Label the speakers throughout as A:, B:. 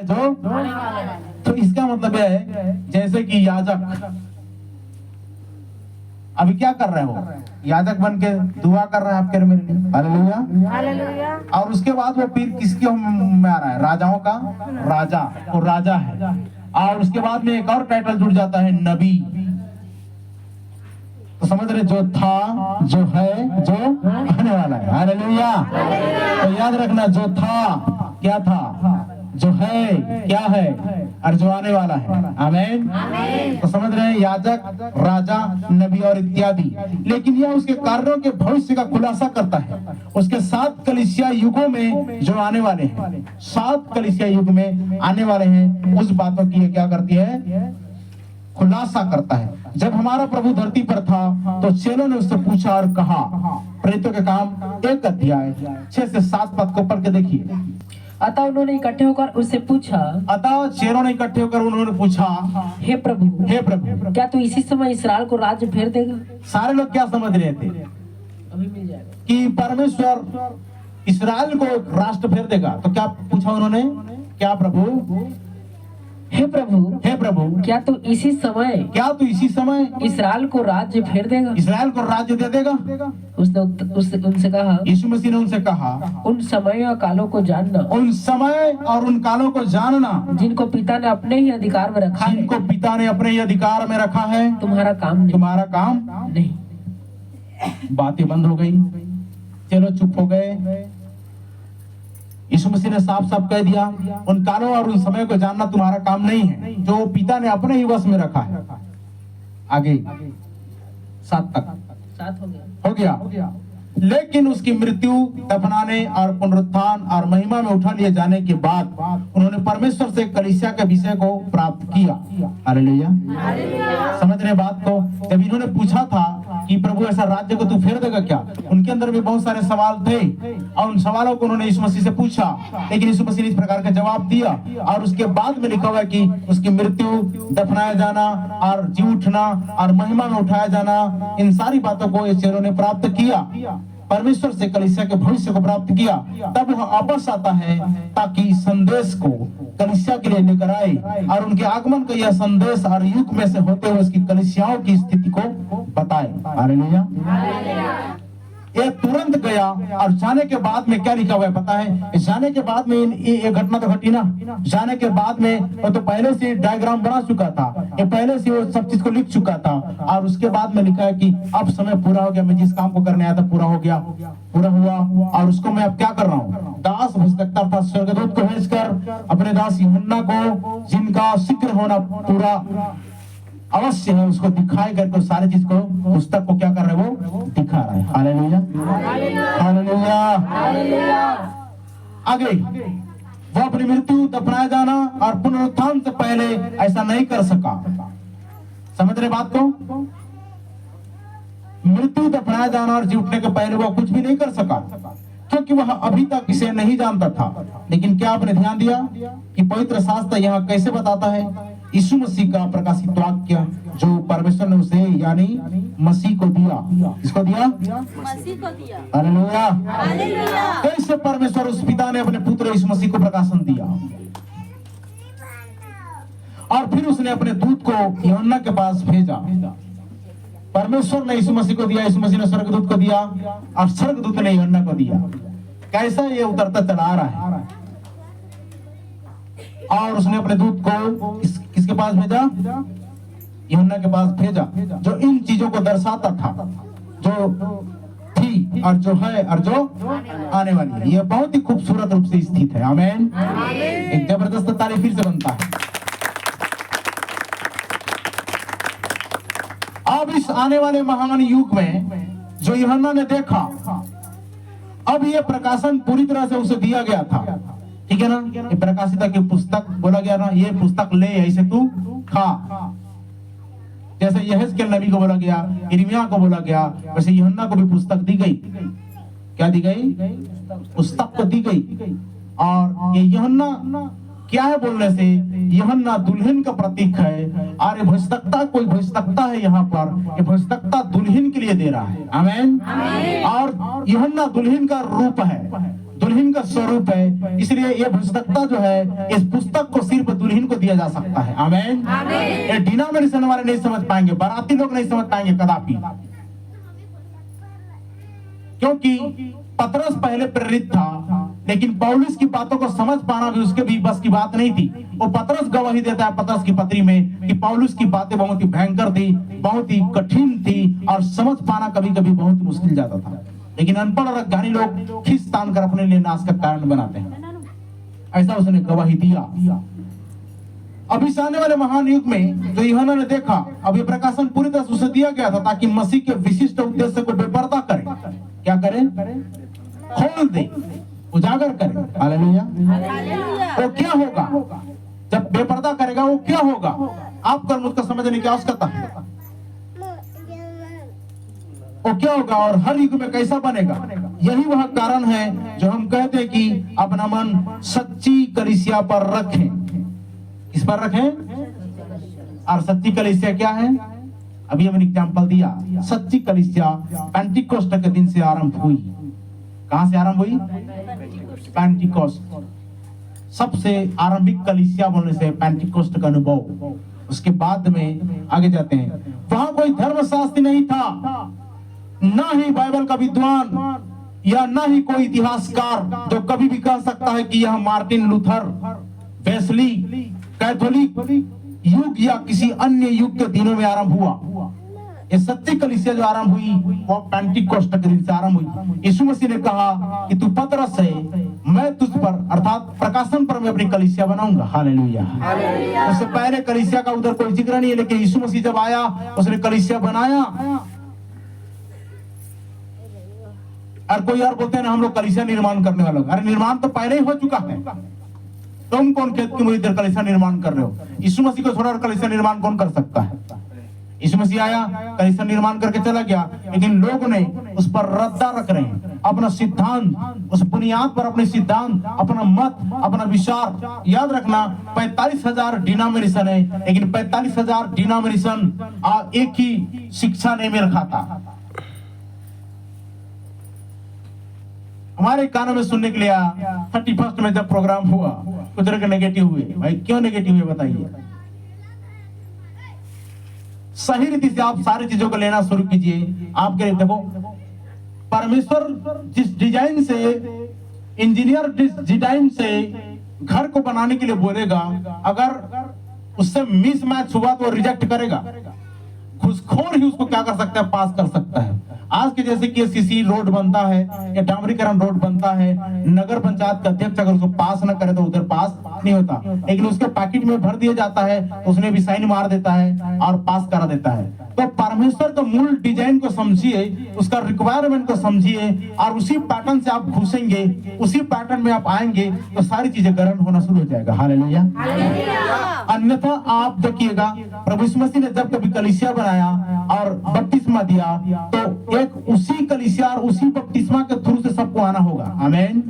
A: जो तो इसका मतलब यह है जैसे कि याजक अभी क्या कर रहे हो, याजक बन के दुआ कर रहा है आपके मेरे लिए, हालेलुया
B: हालेलुया।
A: और उसके बाद वो पीर किसके में आ रहा है, राजाओं का राजा, वो राजा है। और उसके बाद में एक और टाइटल जुड़ जाता है नबी। तो समझ रहे, जो था, जो है, जो आने वाला है, हालेलुया। तो याद रखना, जो था क्या था, जो है क्या है, और जो आने वाला है, आमीन। तो समझ रहे हैं, याजक, राजा, नबी और इत्यादि। लेकिन यह उसके कार्यों के भविष्य का खुलासा करता है। उसके 7 कलीसिया युगों में जो आने वाले हैं, 7 कलीसिया युग में आने वाले हैं, उस बातों की ये क्या करती है, खुलासा करता है। जब हमारा प्रभु धरती पर था तो चेलों ने उससे पूछा और कहा, प्रेरितों के काम 1 अध्याय 6 से 7 पद को पढ़ के देखिए।
B: अतः उन्होंने इकट्ठे होकर उससे पूछा,
A: अतः चेलों ने इकट्ठे होकर उन्होंने पूछा,
B: हे प्रभु,
A: हे प्रभु,
B: क्या तू इसी समय इसराइल को राज्य फेर देगा?
A: सारे लोग क्या समझ रहे थे
B: अभी मिल जाएगा
A: कि परमेश्वर इसराइल को राष्ट्र फेर देगा। तो क्या पूछा उन्होंने, क्या प्रभु,
B: हे प्रभु,
A: हे प्रभु,
B: क्या तू इसी समय
A: क्या तू इसी समय
B: इसराइल को राज्य फेर देगा?
A: इसराइल को राज्य दे देगा?
B: उसने उनसे कहा,
A: यीशु मसीह ने उनसे कहा,
B: उन समय और कालों को जानना,
A: उन समय और उन कालों को जानना
B: जिनको पिता ने अपने ही अधिकार में रखा है,
A: जिनको पिता ने अपने ही अधिकार में रखा है,
B: तुम्हारा काम नहीं।
A: तुम्हारा काम
B: नहीं।
A: बातें बंद हो गई, चलो चुप हो गए। यीशु मसीह ने साफ साफ कह दिया, उन कालों और उन समय को जानना तुम्हारा काम नहीं है, जो पिता ने अपने ही वश में रखा है। आगे 7 तक
B: 7 हो गया।
A: हो गया। लेकिन उसकी मृत्यु, दफनाने और पुनरुत्थान और महिमा में उठा लिए जाने के बाद उन्होंने परमेश्वर से कलीसिया के विषय को प्राप्त किया। हालेलुया। समझ रहे बात को? जब इन्होंने पूछा था कि प्रभु ऐसा राज्य को तू फेर देगा क्या, उनके अंदर भी बहुत सारे सवाल थे और उन सवालों को उन्होंने यीशु मसीह से पूछा, लेकिन यीशु मसीह ने इस प्रकार का जवाब दिया। और उसके बाद में लिखा हुआ है कि उसकी मृत्यु, दफनाया जाना और जी उठना और महिमा में उठाया जाना, इन सारी बातों को ये चेलों ने प्राप्त किया, परमेश्वर से कलीसिया के भविष्य को प्राप्त किया। तब वह वापस आता है ताकि संदेश को कलीसिया के लिए लेकर आए और उनके आगमन का यह संदेश और युग में से होते हुए उसकी कलीसियाओं की स्थिति को बताए। हालेलुया। ये तुरंत गया और जाने के बाद में क्या लिखा हुआ है पता है? जाने के बाद में ये घटना तो घटी ना, जाने के बाद में वो तो पहले से डायग्राम बना चुका था, ये पहले से वो सब चीज को लिख चुका था। और उसके बाद में लिखा है कि अब समय पूरा हो गया, मैं जिस काम को करने आया था पूरा हो गया, पूरा हुआ। और उसको मैं अब क्या कर रहा हूँ, दास भेजता था स्वर्गदूत को भेजकर अपने दास यूहन्ना को, जिनका शीघ्र होना पूरा अवश्य है, उसको दिखाए करके सारी चीज को, पुस्तक को क्या कर रहे हैं, वो दिखा रहा है। Hallelujah, hallelujah. आगे वो अपनी मृत्यु, दफनाया जाना और पुनरुत्थान से पहले ऐसा नहीं कर सका। समझ रहे बात को? मृत्यु, दफनाया जाना और जी उठने के पहले वो कुछ भी नहीं कर सका, क्योंकि वह अभी तक इसे नहीं जानता था। लेकिन क्या आपने ध्यान दिया कि पवित्र शास्त्र यहाँ कैसे बताता है? यीशु मसीह का प्रकाशित वाक्य जो परमेश्वर ने उसे यानी मसीह को दिया। किसको दिया?
C: मसीह को दिया।
A: हालेलुया।
C: हालेलुया।
A: कैसे परमेश्वर उस पिता ने अपने पुत्र यीशु मसीह को प्रकाशन दिया, और फिर उसने अपने दूत को यूहन्ना के पास भेजा। परमेश्वर ने यीशु मसीह को दिया, यीशु मसीह ने स्वर्गदूत को दिया और स्वर्गदूत ने यूहन्ना को दिया। कैसा ये उतरता चला आ रहा है? और उसने अपने दूत को किसके पास भेजा? यूहन्ना के पास भेजा, जो इन चीजों को दर्शाता था, जो थी और जो है और जो आने वाली है। यह बहुत ही खूबसूरत रूप से स्थित है। आमीन। एक जबरदस्त तारीफ फिर से बनता है। अब इस आने वाले महान युग में जो यूहन्ना ने देखा, अब यह प्रकाशन पूरी तरह से उसे दिया गया था। ठीक है ना? ये प्रकाशिता की पुस्तक बोला गया ना, ये पुस्तक ले ऐसे तू खा। जैसे यहेजकेल नबी को बोला गया, यिर्मयाह को बोला गया, वैसे यूहन्ना को भी पुस्तक दी गई। क्या दी गई? पुस्तक को दी गई। और ये यूहन्ना क्या है बोलने से? यूहन्ना दुल्हन का प्रतीक है। और ये भविष्यवक्ता, कोई भविष्यवक्ता है यहाँ पर, ये भविष्यवक्ता दुल्हन के लिए दे रहा है। आमीन। और यूहन्ना दुल्हन का रूप है। दुल्हन का स्वरूप है, इसलिए ये पुस्तकता जो है, इस पुस्तक को सिर्फ दुल्हन को दिया जा सकता है। आमीन। ये डिनोमिनेशन वाले नहीं समझ पाएंगे, बाराती लोग नहीं समझ पाएंगे कदापि, क्योंकि पतरस पहले प्रेरित था, लेकिन पौलुस की बातों को समझ पाना भी उसके भी बस की बात नहीं थी। वो पतरस गवाही देता है पतरस की पत्री में कि पौलुस की बातें बहुत ही भयंकर थी, बहुत ही कठिन थी, और समझ पाना कभी कभी बहुत मुश्किल जाता था। लेकिन अनपढ़ और अज्ञानी लोग खींच तान कर अपने लिए नाश का कारण बनाते हैं। ऐसा उसने गवाही दिया। अब इस आने वाले महान युग में जो यूहन्ना ने देखा, अब ये प्रकाशन पूरी तरह से उसे दिया गया था ताकि मसीह के विशिष्ट उद्देश्य को बेपर्दा करे। क्या करे? खोल दे, उजागर करे। हालेलुया। वो क्या होगा जब बेपर्दा करेगा? वो क्या होगा? आप कर मुझको समझने की आवश्यकता है। वो क्या होगा और हर युग में कैसा बनेगा? यही वह कारण है जो हम कहते हैं कि अपना मन सच्ची कलीसिया पर रखें। किस पर रखें? और सच्ची कलीसिया क्या है? अभी हमने एग्जांपल दिया। सच्ची कलीसिया पेंटिकोस्ट के दिन से आरंभ हुई। कहां से आरंभ हुई? पेंटिकोस्ट। सबसे आरंभिक कलीसिया बोलने से पेंटिकोस्ट का अनुभव। उसके बाद में आगे जाते हैं, वहां कोई धर्मशास्त्री नहीं था, ना ही बाइबल का विद्वान या ना ही कोई इतिहासकार जो कभी भी कह सकता है कि यह मार्टिन लूथर, वेस्ली, कैथोलिक युग या किसी अन्य युग के दिनों में आरंभ हुआ। ये सच्ची कलीसिया जो आरंभ हुई वो पेंटिकोस्ट के दिन से आरंभ हुई। यीशु मसीह ने कहा कि तू पतरस है, मैं तुझ पर अर्थात प्रकाशन पर मैं अपनी कलीसिया बनाऊंगा। हालेलुया। उससे पहले कलीसिया का उधर कोई जिक्र नहीं है, लेकिन यीशु मसीह जब आया उसने कलीसिया बनाया। और कोई और बोलते हैं ना हम लोग कलीसिया निर्माण करने वाले। अरे निर्माण तो पहले ही हो चुका है। तुम कौन कहते हो इधर कलीसिया निर्माण कर रहे हो? यीशु मसीह को छोड़ा कलीसिया निर्माण कौन कर सकता है? यीशु मसीह आया, कलीसिया निर्माण करके चला गया, लेकिन लोग ने उस पर रद्दा रख रहे हैं अपना सिद्धांत, उस बुनियाद पर अपने सिद्धांत, अपना मत, अपना विचार। याद रखना 45,000 डिनोमिनेशन है, लेकिन 45,000 डिनोमिनेशन एक ही शिक्षा नहीं मेल खाता। हमारे कानों में सुनने के लिए 31 में जब प्रोग्राम हुआ कुछ लोग नेगेटिव हुए। भाई क्यों नेगेटिव हुए बताइए? सही रीति से आप सारी चीजों को लेना शुरू कीजिए। आपके लिए देखो, परमेश्वर जिस डिजाइन से, इंजीनियर जिस डिजाइन से घर को बनाने के लिए बोलेगा, अगर उससे मिसमैच हुआ तो रिजेक्ट करेगा। घुसखोर ही उसको क्या कर सकता है? पास कर सकता है। आज के जैसे कि सीसी रोड बनता है या डामरीकरण रोड बनता है, नगर पंचायत का अध्यक्ष अगर उसको पास न करे तो उधर पास नहीं होता, लेकिन उसके पैकेट में भर दिया जाता है तो उसने भी साइन मार देता है और पास करा देता है। तो परमेश्वर का मूल डिजाइन को समझिए, उसका रिक्वायरमेंट को समझिए, और उसी पैटर्न से आप घुसेंगे, उसी पैटर्न में आप आएंगे तो सारी चीजें ग्रहण होना शुरू हो जाएगा। हालेलुया। अन्यथा आप देखिएगा, प्रभु यीशु मसीह ने जब कभी कलीसिया बनाया और बपतिस्मा दिया तो एक उसी कलीसिया और उसी बपतिस्मा के थ्रू से सबको आना होगा। आमीन।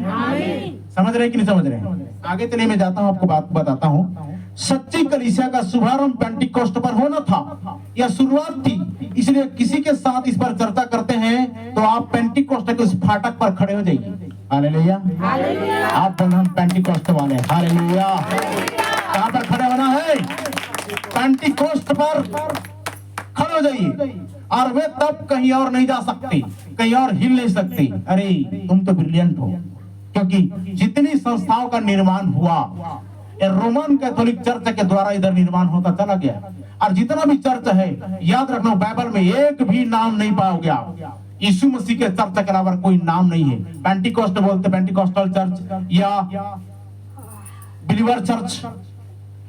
A: समझ रहे कि नहीं समझ रहे? आगे चलिए, मैं जाता हूं, आपको बात बताता हूं। सच्ची कलीसिया का शुभारंभ पेंटिकोस्ट पर होना था, यह शुरुआत थी। इसलिए किसी के साथ इस पर चर्चा करते हैं तो आप पेंटिकोस्ट के उस फाटक पर खड़े हो जाइए। हालेलुया। आप बोलना हम पेंटिकोस्ट वाले। हालेलुया। कहां पर खड़े होना है? पेंटिकोस्ट पर खड़े हो जाइए। और वे तब कहीं और नहीं जा सकते, कहीं और हिल नहीं सकते। अरे तुम तो ब्रिलियंट हो, क्योंकि जितनी संस्थाओं का निर्माण हुआ रोमन कैथोलिक चर्च के द्वारा इधर निर्माण होता चला गया। और जितना भी चर्च है, याद रखना बाइबल में एक भी नाम नहीं पाओगे आप यीशु मसीह के चर्च के अलावा कोई नाम नहीं है। पेंटिकोस्ट बोलते पेंटिकोस्टल चर्च या बिलीवर चर्च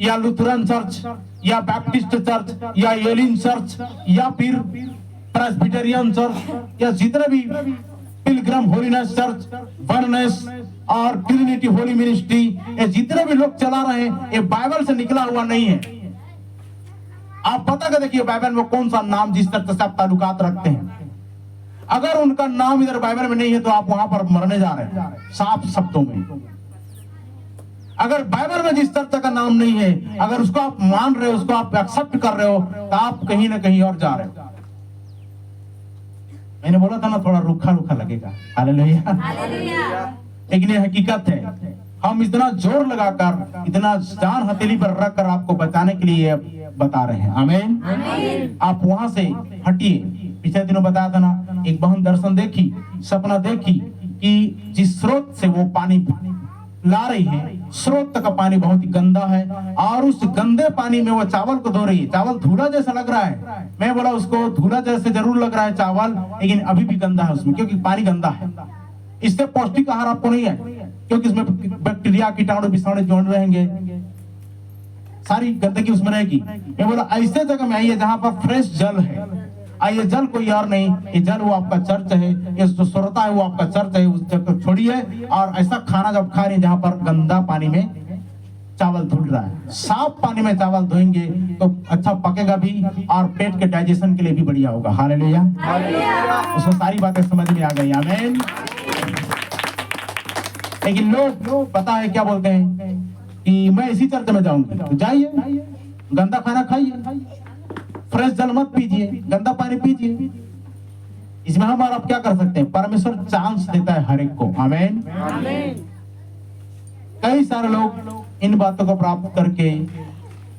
A: या लुथरन चर्च या बैप्टिस्ट चर्च या एलिन चर्च या फिर प्रेस्बिटेरियन चर्च या जितने भी पिलग्रम होलीनेस चर्च, वननेस और ट्रिनिटी होली मिनिस्ट्री, ये जितने भी लोग चला रहे हैं ये बाइबल से निकला हुआ नहीं है। आप पता कर देखिए बाइबल में कौन सा नाम जिस तरह से आप ताल्लुकात रखते हैं। अगर उनका नाम इधर बाइबल में नहीं है तो आप वहां पर मरने जा रहे हैं, साफ शब्दों में। अगर बाइबल में जिस तरह का नाम नहीं है, अगर उसको आप मान रहे हो, उसको आप एक्सेप्ट कर रहे हो, तो आप कहीं ना कहीं और जा रहे हो। मैंने बोला था ना थोड़ा रूखा रूखा लगेगा। हालेलुया। लेकिन ये हकीकत है। हम इतना जोर लगाकर, इतना जान हथेली पर रख कर आपको बचाने के लिए बता रहे हैं। आमीन। आप वहां से हटिए। पिछले दिनों बताया था ना, एक बहन दर्शन देखी, सपना देखी कि जिस स्रोत से वो पानी ला रही है, स्रोत तक का पानी बहुत ही गंदा है और उस गंदे पानी में वो चावल को धो रही है। चावल धूला जैसा लग रहा है। मैं बोला उसको धूला जैसे जरूर लग रहा है चावल, लेकिन अभी भी गंदा है उसमें, क्योंकि पानी गंदा है। इससे पौष्टिक आहार आपको नहीं है, क्योंकि इसमें बैक्टीरिया, कीटाणु, विषाणु जुड़ रहेंगे, सारी गंदगी उसमें रहेगी। मैं बोला ऐसे जगह में आइए जहां पर फ्रेश जल है। आइए, जल कोई और नहीं, ये जल वो आपका चर्च है, ये जो श्रोता है वो आपका चर्च है। उस जगह छोड़िए और ऐसा खाना जब खा रहे हैं जहां पर गंदा पानी में चावल धुल रहा है। साफ पानी में चावल धोएंगे तो अच्छा पकेगा भी और पेट के डाइजेशन के लिए भी बढ़िया होगा। हालेलुया। उसको सारी बातें समझ में आ गई। आमीन। लेकिन लोग पता है क्या बोलते हैं कि मैं इसी चर्च में जाऊंगी। तो जाइए, गंदा खाना खाइए, फ्रेश जल मत पीजिए, गंदा पानी पीजिए। इसमें हम और आप क्या कर सकते हैं? परमेश्वर चांस देता है हर एक को। आमीन। कई सारे लोग इन बातों को प्राप्त करके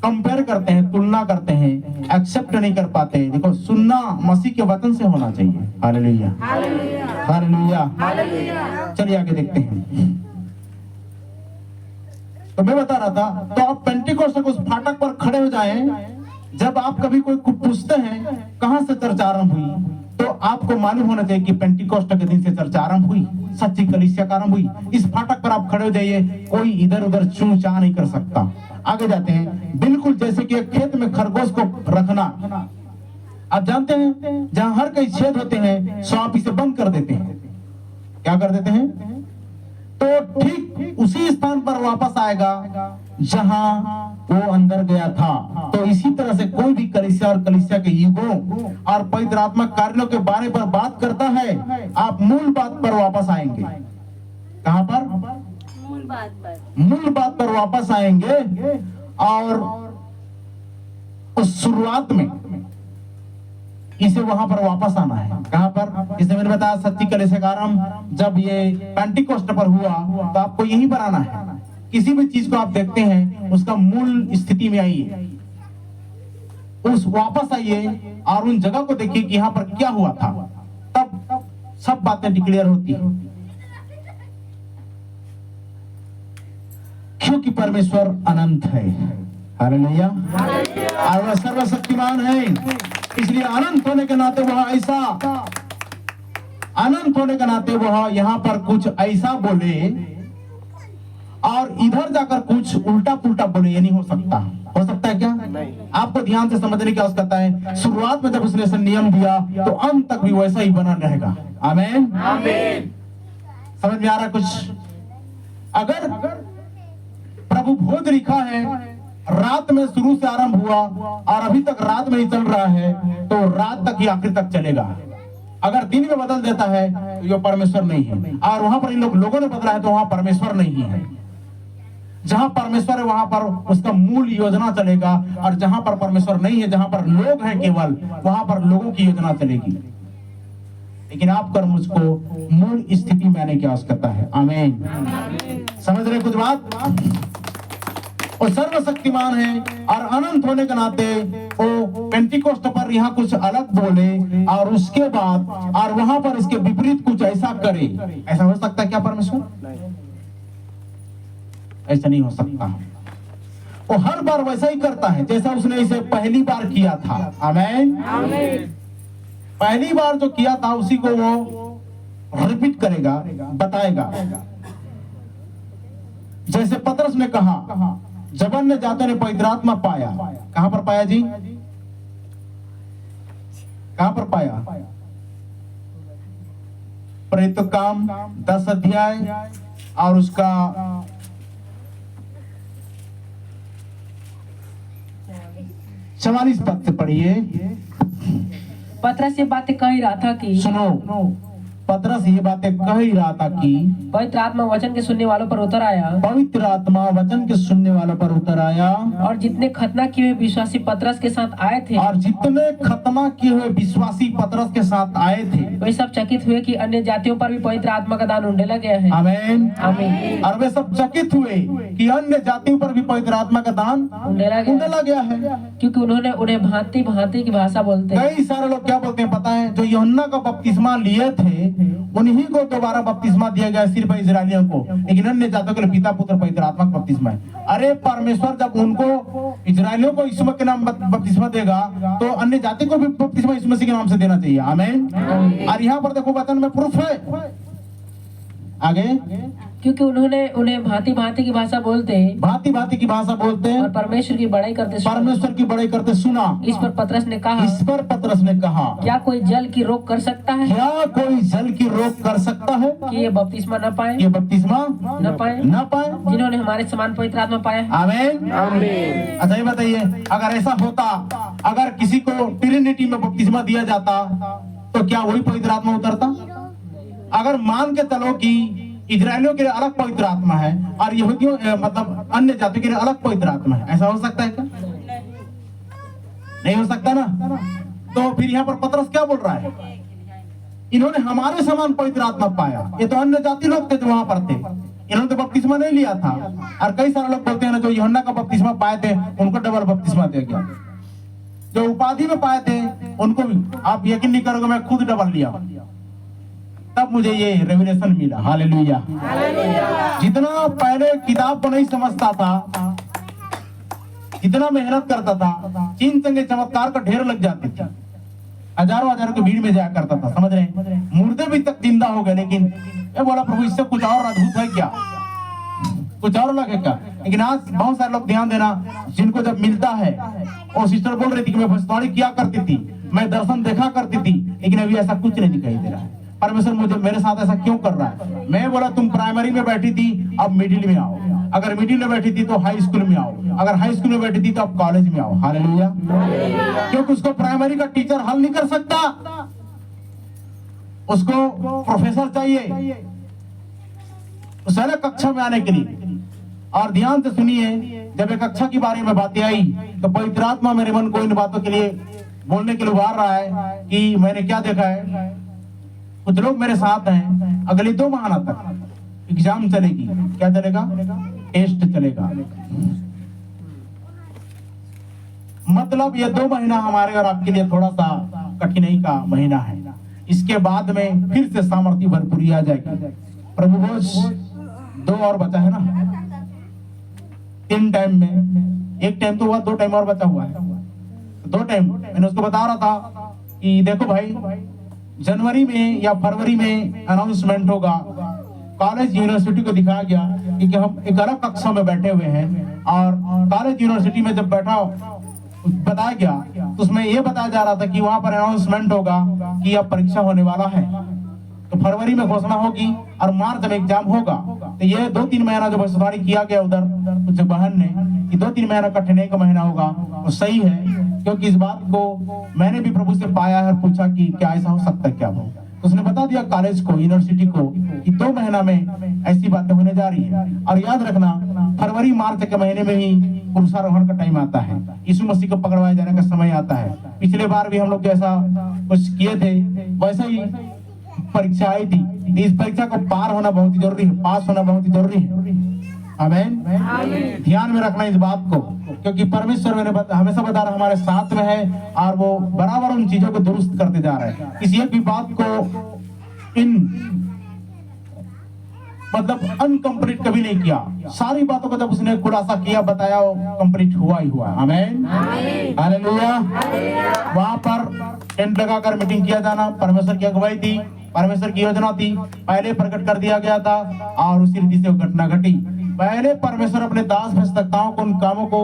A: कंपेयर करते हैं, तुलना करते हैं, एक्सेप्ट नहीं कर पाते। देखो, सुनना मसीह के वचन से होना चाहिए। Hallelujah, hallelujah. चलिए आगे देखते हैं। तो मैं बता रहा था, तो आप पेंटिकोस्ट उस फाटक पर खड़े हो जाएं। जब आप कभी कोई पूछते हैं कहां से चर्चा आरंभ हुई, तो आपको मालूम होना चाहिए कि पेंटिकोस्ट के दिन से चर्चा आरंभ हुई, सच्ची कलीसिया का आरंभ हुई। इस फाटक पर आप खड़े हो जाइए, कोई इधर उधर चू चा नहीं कर सकता। आगे जाते हैं। बिल्कुल जैसे कि एक खेत में खरगोश को रखना, आप जानते हैं जहां हर कई छेद होते हैं, सो आप इसे बंद कर देते हैं। क्या कर देते हैं? तो ठीक उसी स्थान पर वापस आएगा जहां वो अंदर गया था। तो इसी तरह से कोई भी कलीसिया और कलीसिया के युगों और पवित्र आत्मा कार्यों के बारे पर बात करता है, आप मूल बात पर वापस आएंगे। कहां पर? मूल बात पर वापस आएंगे। और उस शुरुआत में इसे वहां पर वापस आना है। कहां पर? इसे मैंने बताया, सच्ची कलीसिया का आरंभ जब ये पेंटिकोस्ट पर हुआ, तो आपको यहीं पर आना है। किसी भी चीज को आप देखते हैं, उसका मूल स्थिति में आइए, उस वापस आइए और उन जगह को देखिए कि यहाँ पर क्या हुआ था। तब सब बातें डिक्लेयर होती है, क्योंकि परमेश्वर अनंत है। हालेलुया। और वह सर्वशक्तिमान है, इसलिए अनंत होने के नाते वह ऐसा, अनंत होने के नाते वह यहाँ पर कुछ ऐसा बोले और इधर जाकर कुछ उल्टा पुल्टा बोले। ये नहीं हो सकता। हो सकता है क्या? नहीं। आपको ध्यान से समझने की आवश्यकता है। शुरुआत में जब उसने ऐसा नियम दिया, तो अंत तक भी वैसा ही बना रहेगा। आमीन। आमीन। समझ में आ रहा है कुछ? अगर प्रभु भोज लिखा है, रात में शुरू से आरंभ हुआ और अभी तक रात में ही चल रहा है, तो रात तक ही आखिर तक चलेगा। अगर दिन में बदल देता है तो ये परमेश्वर नहीं है। और वहां पर इन लोगों ने बदला है, तो वहां परमेश्वर नहीं है। जहां परमेश्वर है वहां पर उसका मूल योजना चलेगा, और जहां पर परमेश्वर नहीं है, जहां पर लोग हैं केवल, वहां पर लोगों की योजना चलेगी। लेकिन आपको मुझको मूल स्थिति में आने की आवश्यकता है। आमीन। समझ रहे कुछ बात? वो सर्वशक्तिमान है और अनंत होने के नाते वो पेंटिकोस्ट पर यहाँ कुछ अलग बोले और उसके बाद और वहां पर इसके विपरीत कुछ ऐसा करे। ऐसा हो सकता है क्या परमेश्वर? ऐसा नहीं हो सकता। वो हर बार वैसा ही करता है जैसा उसने इसे पहली बार किया था। आमीन। पहली बार जो किया था उसी को वो रिपीट करेगा, बताएगा। जैसे पतरस ने कहा, जब अन्य जातों ने पवित्र आत्मा पाया। कहां पर पाया जी? कहां पर पाया? प्रेरित काम 10 अध्याय और उसका 44 पद से पढ़िए।
B: पतरस से बातें कह रहा था कि
A: सुनो, पतरस ये बातें कह ही रहा था कि
B: पवित्र आत्मा वचन के सुनने वालों पर उतर आया
A: पवित्र आत्मा वचन के सुनने वालों पर उतर आया,
B: और जितने खतना किए हुए विश्वासी पतरस के साथ आए थे
A: और जितने खतना किए हुए विश्वासी पतरस के साथ आए थे
B: वे सब चकित हुए कि अन्य जातियों पर भी पवित्र आत्मा का दान उंडेला गया है।
A: आमीन।
B: आमीन।
A: और वे सब चकित हुए कि अन्य जातियों पर भी पवित्र आत्मा का दान
B: उंडेला गया
A: उंडेला गया है।
B: क्योंकि उन्होंने उन्हें भांति भांति की भाषा बोलते हैं।
A: कई सारे लोग क्या बोलते हैं पता है, जो यूहन्ना का बपतिस्मा लिए थे उन्हीं को दोबारा बपतिस्मा दिया गया, सिर्फ इजरायलियों को, लेकिन अन्य जातियों के लिए पिता पुत्र पवित्र आत्मा का बपतिस्मा है। अरे परमेश्वर जब उनको इजरायलियों को यीशु के नाम बपतिस्मा देगा तो अन्य जाति को भी बपतिस्मा यीशु मसीह के नाम से देना चाहिए। आमीन। और यहाँ पर देखो वचन में प्रूफ है। आगे,
B: क्योंकि उन्होंने उन्हें भांति भांति की भाषा बोलते हैं
A: भांति भांति की भाषा बोलते हैं
B: और परमेश्वर की बड़ाई करते सुना।
A: परमेश्वर की बड़ाई करते सुना।
B: इस पर पतरस ने कहा,
A: इस पर पतरस ने कहा,
B: क्या कोई जल की रोक कर सकता है
A: क्या कोई जल की रोक कर सकता है
B: कि ये बपतिस्मा न पाए
A: ये बपतिस्मा
B: न पाए
A: न पाए?
B: जिन्होंने हमारे समान पवित्र आत्मा पाया है।
A: आमीन। अच्छा ये बताइए, अगर ऐसा होता, अगर किसी को ट्रिनिटी में बपतिस्मा दिया जाता तो क्या वही पवित्र आत्मा उतरता? अगर मान के चलो कि इजरायलियों के लिए अलग पवित्र आत्मा है और यहूदियों मतलब अन्य जाति के लिए अलग पवित्र आत्मा है, ऐसा हो सकता है क्या? नहीं हो सकता ना। तो फिर यहाँ पर पतरस क्या बोल रहा है? इन्होंने हमारे समान पवित्र आत्मा पाया। ये तो अन्य जाति लोग थे जो वहां पर थे, इन्होंने तो बपतिस्मा नहीं लिया था। और कई सारे लोग बोलते हैं ना, जो यूहन्ना का बपतिस्मा पाए थे उनको डबल बपतिस्मा दिया गया, जो उपाधि में पाए थे उनको भी। आप यकीन नहीं करोगे, मैं खुद डबल लिया तब मुझे ये रेवलेशन मिला। हालेलुया। जितना पहले किताब को नहीं समझता था, जितना मेहनत करता था, चिन्ह चंगे चमत्कार का ढेर लग जाती थी, हजारों हजारों की भीड़ में जाया करता था, समझ रहे हैं? मुर्दे भी तक जिंदा हो गए, लेकिन ये बोला प्रभु इससे कुछ और अद्भुत है क्या, कुछ और अलग है क्या? लेकिन आज बहुत सारे लोग, ध्यान देना, जिनको जब मिलता है, और सिस्टर बोल रही थी कि मैं भविष्यवाणी किया करती थी, मैं दर्शन देखा करती थी, लेकिन अभी ऐसा कुछ नहीं दिखाई दे रहा है। परमेश्वर मुझे मेरे साथ ऐसा क्यों कर रहा है? मैं बोला तुम प्राइमरी में बैठी थी, अब मिडिल में आओ। अगर मिडिल में बैठी थी तो हाई स्कूल में आओ। अगर हाई स्कूल में बैठी थी तो अब कॉलेज में आओ। हालेलुया। क्योंकि उसको प्राइमरी का टीचर हल नहीं कर सकता, उसको प्रोफेसर चाहिए उस अलग कक्षा में आने के लिए। और ध्यान से सुनिए, जब एक कक्षा की बारे में बातें आई तो पवित्र आत्मा मेरे मन को इन बातों के लिए बोलने के लिए उभार रहा है कि मैंने क्या देखा है। कुछ लोग मेरे साथ हैं, अगले 2 महीना तक एग्जाम चलेगी। क्या चलेगा? टेस्ट चलेगा। मतलब ये 2 महीना हमारे और आपके लिए थोड़ा सा कठिनाई का महीना है। इसके बाद में फिर से सामर्थ्य भरपूरी आ जाएगी। प्रभु बोझ 2 और बचा है ना, 3 टाइम में, 1 टाइम तो हुआ, 2 टाइम और बचा हुआ है। 2 टाइम मैंने उसको बता रहा था कि देखो भाई, जनवरी में या फरवरी में अनाउंसमेंट होगा। कॉलेज यूनिवर्सिटी को दिखाया गया कि हम एक अलग कक्षा में बैठे हुए हैं, और कॉलेज यूनिवर्सिटी में जब बैठा बताया गया तो उसमें यह बताया जा रहा था कि वहां पर अनाउंसमेंट होगा कि अब परीक्षा होने वाला है। तो फरवरी में घोषणा होगी और मार्च में एग्जाम होगा। तो ये 2-3 महीना जो भविष्यवाणी किया गया उधर कुछ बहन ने कि 2-3 महीना कठिनाई का महीना होगा, वो सही है। क्योंकि इस बात को मैंने भी प्रभु से पाया है और पूछा कि क्या ऐसा हो सकता है क्या हो। तो उसने बता दिया कॉलेज को, यूनिवर्सिटी को, कि 2 महीना में ऐसी बातें होने जा रही है। और याद रखना, फरवरी मार्च के महीने में ही पुरुषारोहण का टाइम आता है, यीशु मसीह को पकड़वाए जाने का समय आता है। पिछले बार भी हम लोग जैसा कुछ किए थे वैसा ही परीक्षा आई थी। इस परीक्षा को पार होना बहुत ही जरूरी है, पास होना बहुत ही जरूरी है। आमीन। ध्यान में रखना इस बात को, क्योंकि परमेश्वर मैंने हमेशा बता रहा हमारे साथ में है और वो बराबर उन चीजों को दुरुस्त करते जा रहे हैं। किसी एक भी बात को इन मतलब अनकम्प्लीट कभी नहीं किया। सारी बातों को जब उसने खुलासा किया, बताया, वो कंप्लीट हुआ ही हुआ। आमीन। हालेलुया। वहां पर टेंट लगाकर मीटिंग किया जाना परमेश्वर की अगुवाई थी, परमेश्वर की योजना थी, पहले प्रकट कर दिया गया था और उसी रीति से वो घटना घटी। पहले परमेश्वर अपने दास भक्तों को उन कामों को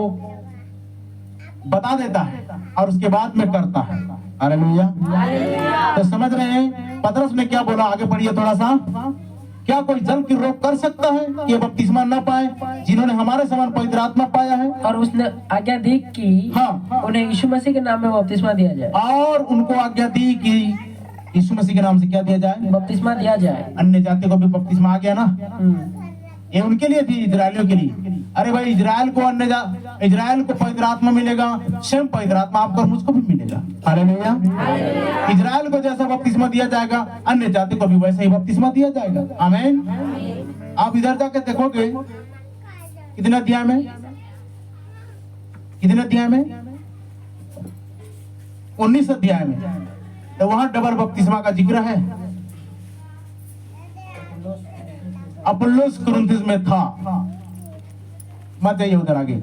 A: बता देता है और उसके बाद में करता है। हालेलुया। तो समझ रहे हैं पतरस ने क्या बोला? आगे पढ़िए थोड़ा सा। क्या कोई जल की रोक कर सकता है कि बपतिस्मा न पाए जिन्होंने हमारे समान पवित्र आत्मा पाया है?
B: और उसने आज्ञा दी कि
A: हाँ,
B: उन्हें यीशु मसीह के नाम में बपतिस्मा दिया जाए।
A: और उनको आज्ञा दी कि यीशु मसीह के नाम से क्या दिया जाए?
B: बपतिस्मा दिया जाए।
A: अन्य जाति को भी बपतिस्मा आ गया ना,
B: हम्म।
A: ये उनके लिए थी, इजरायलियों के लिए। अरे भाई, इजराइल को पवित्र आत्मा मिलेगा, स्वयं पवित्र आत्मा आपको और मुझको भी मिलेगा। हालेलुया। इजराइल को जैसा बपतिस्मा दिया जाएगा, अन्य जाति को भी वैसा ही बपतिस्मा दिया जाएगा। आमीन। आप इधर जाके देखोगे कितने अध्याय में, 19 अध्याय में, तो वहां डबल बपतिस्मा का जिक्र है। अपुल्लोस कुरिन्थियों में था। मत जाइए उधर आगे।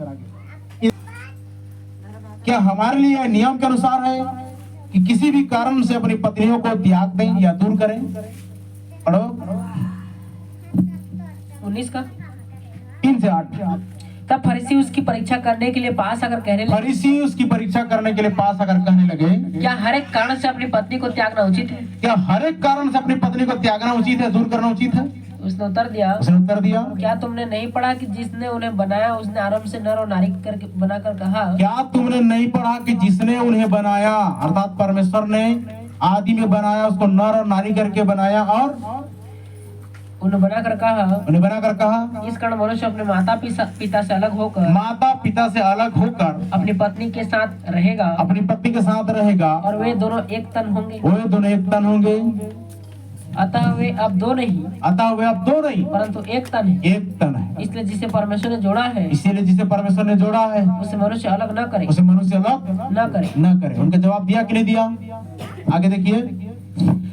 A: क्या हमारे लिए यह नियम के अनुसार है कि किसी भी कारण से अपनी पत्नियों को त्याग दें या दूर करें? पढ़ो
B: 19 का
A: 3 से 8।
B: तब फरीसी उसकी परीक्षा करने के लिए पास आकर कहने लगे,
A: फरीसी उसकी परीक्षा करने के लिए पास आकर कहने लगे,
B: क्या हर एक कारण से अपनी पत्नी को त्यागना उचित है?
A: क्या हर एक कारण से अपनी पत्नी को त्यागना उचित है, दूर करना उचित है?
B: उसने उत्तर दिया,
A: क्या
B: तुमने नहीं पढ़ा कि जिसने उन्हें बनाया उसने आरंभ से नर और नारी करके बनाकर कहा?
A: क्या तुमने नहीं पढ़ा कि जिसने उन्हें बनाया, अर्थात परमेश्वर ने आदि में बनाया, उसको नर और नारी करके बनाया, और
B: उन्हें बनाकर कहा, इस कारण मनुष्य अपने माता पिता से अलग होकर अपनी पत्नी के साथ रहेगा और वे दोनों एक तन होंगे। अतः वे अब दो नहीं परंतु एक तन है। इसलिए जिसे परमेश्वर ने जोड़ा है उसे मनुष्य अलग न करे।
A: उनका जवाब दिया कि नहीं दिया? आगे देखिए।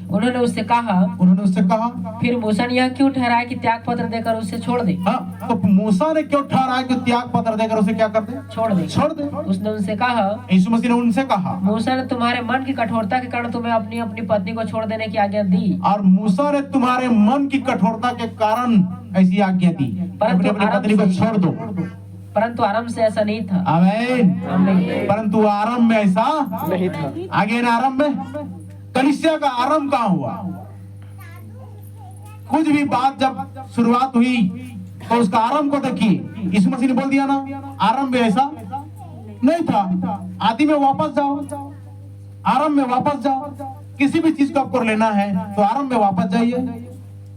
B: उन्होंने उससे कहा, फिर मूसा ने यह क्यों ठहराया कि त्याग पत्र देकर उसे छोड़ दे?
A: हाँ, तो मूसा ने क्यों ठहराया कि त्याग पत्र देकर उसे क्या कर दे? छोड़ दे।
B: उसने उनसे कहा,
A: यीशु मसीह ने उनसे कहा,
B: मूसा ने तुम्हारे मन की कठोरता के कारण तुम्हें अपनी पत्नी को छोड़ देने की आज्ञा दी।
A: और मूसा ने तुम्हारे मन की कठोरता के कारण ऐसी आज्ञा दी, अपनी पत्नी को छोड़ दो।
B: परंतु आरंभ से ऐसा नहीं था।
A: आमीन। परंतु आरंभ में ऐसा नहीं था। आगे ना, आरंभ में कलीसिया का आरंभ कहाँ हुआ? कुछ भी बात जब शुरुआत हुई तो उसका आरंभ को देखिए। यीशु मसीह ने बोल दिया ना, आरंभ में ऐसा नहीं था। आदि में वापस जाओ, आरंभ में वापस जाओ। किसी भी चीज को आपको लेना है तो आरंभ में वापस जाइए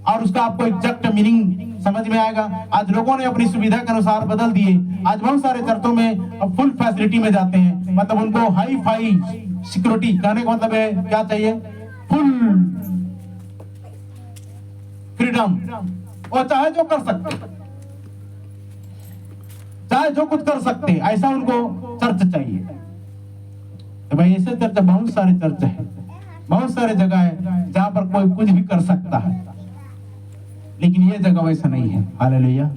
A: और उसका आपको एग्जैक्ट मीनिंग समझ में आएगा। आज लोगों ने अपनी सुविधा के अनुसार बदल दिए। आज बहुत सारे चर्चों में फुल फैसिलिटी में जाते हैं, मतलब उनको हाई फाई सिक्योरिटी। कहने का मतलब है क्या चाहिए? Full freedom. वो चाहे जो कर सकते, चाहे जो कुछ कर सकते, ऐसा उनको चर्च चाहिए। तो भाई ऐसे चर्च, बहुत सारे चर्च है, बहुत सारे जगह है जहां पर कोई कुछ भी कर सकता है, लेकिन ये जगह वैसा नहीं है। हालेलुया।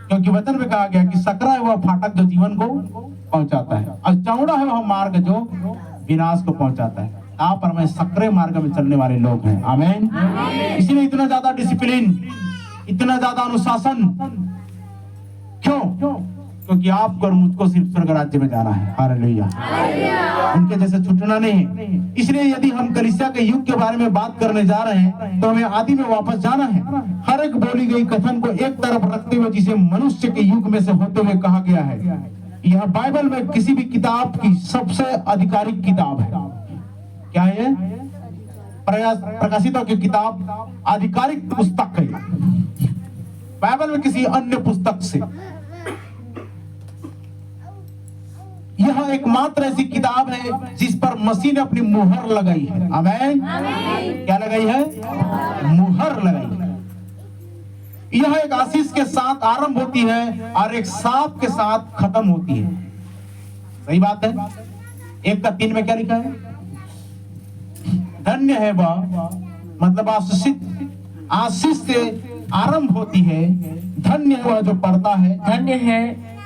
A: क्योंकि वचन में कहा गया कि सकरा है वह फाटक जो जीवन को पहुंचाता है, और चौड़ा है वह मार्ग जो विनाश को पहुंचाता है। आप और मैं सकरे मार्ग में चलने वाले लोग हैं। आमीन। इसलिए इतना ज्यादा डिसिप्लिन, इतना ज्यादा अनुशासन क्यों? क्योंकि आपको और मुझको सिर्फ स्वर्ग राज्य में जाना है। हालेलुया। उनके जैसे छूटना नहीं है। इसलिए यदि हम कलीसिया के युग के बारे में बात करने जा रहे हैं तो हमें आदि में वापस जाना है। हर एक बोली गई कथन को एक तरफ रखते हुए जिसे मनुष्य के युग में से होते हुए कहा गया है, यह बाइबल में किसी भी किताब की सबसे आधिकारिक किताब है। क्या है? प्रकाशितों की किताब आधिकारिक पुस्तक है बाइबल में किसी अन्य पुस्तक से। यह एकमात्र ऐसी किताब है जिस पर मसीह ने अपनी मुहर लगाई है। आमीन। क्या लगाई है? मुहर लगाई है। यह एक आशीष के साथ आरंभ होती है और एक साप के साथ खत्म होती है। सही बात है। 1:3 में क्या लिखा है? धन्य है वह, मतलब आशीष से आरंभ होती है। धन्य है वह जो पढ़ता है,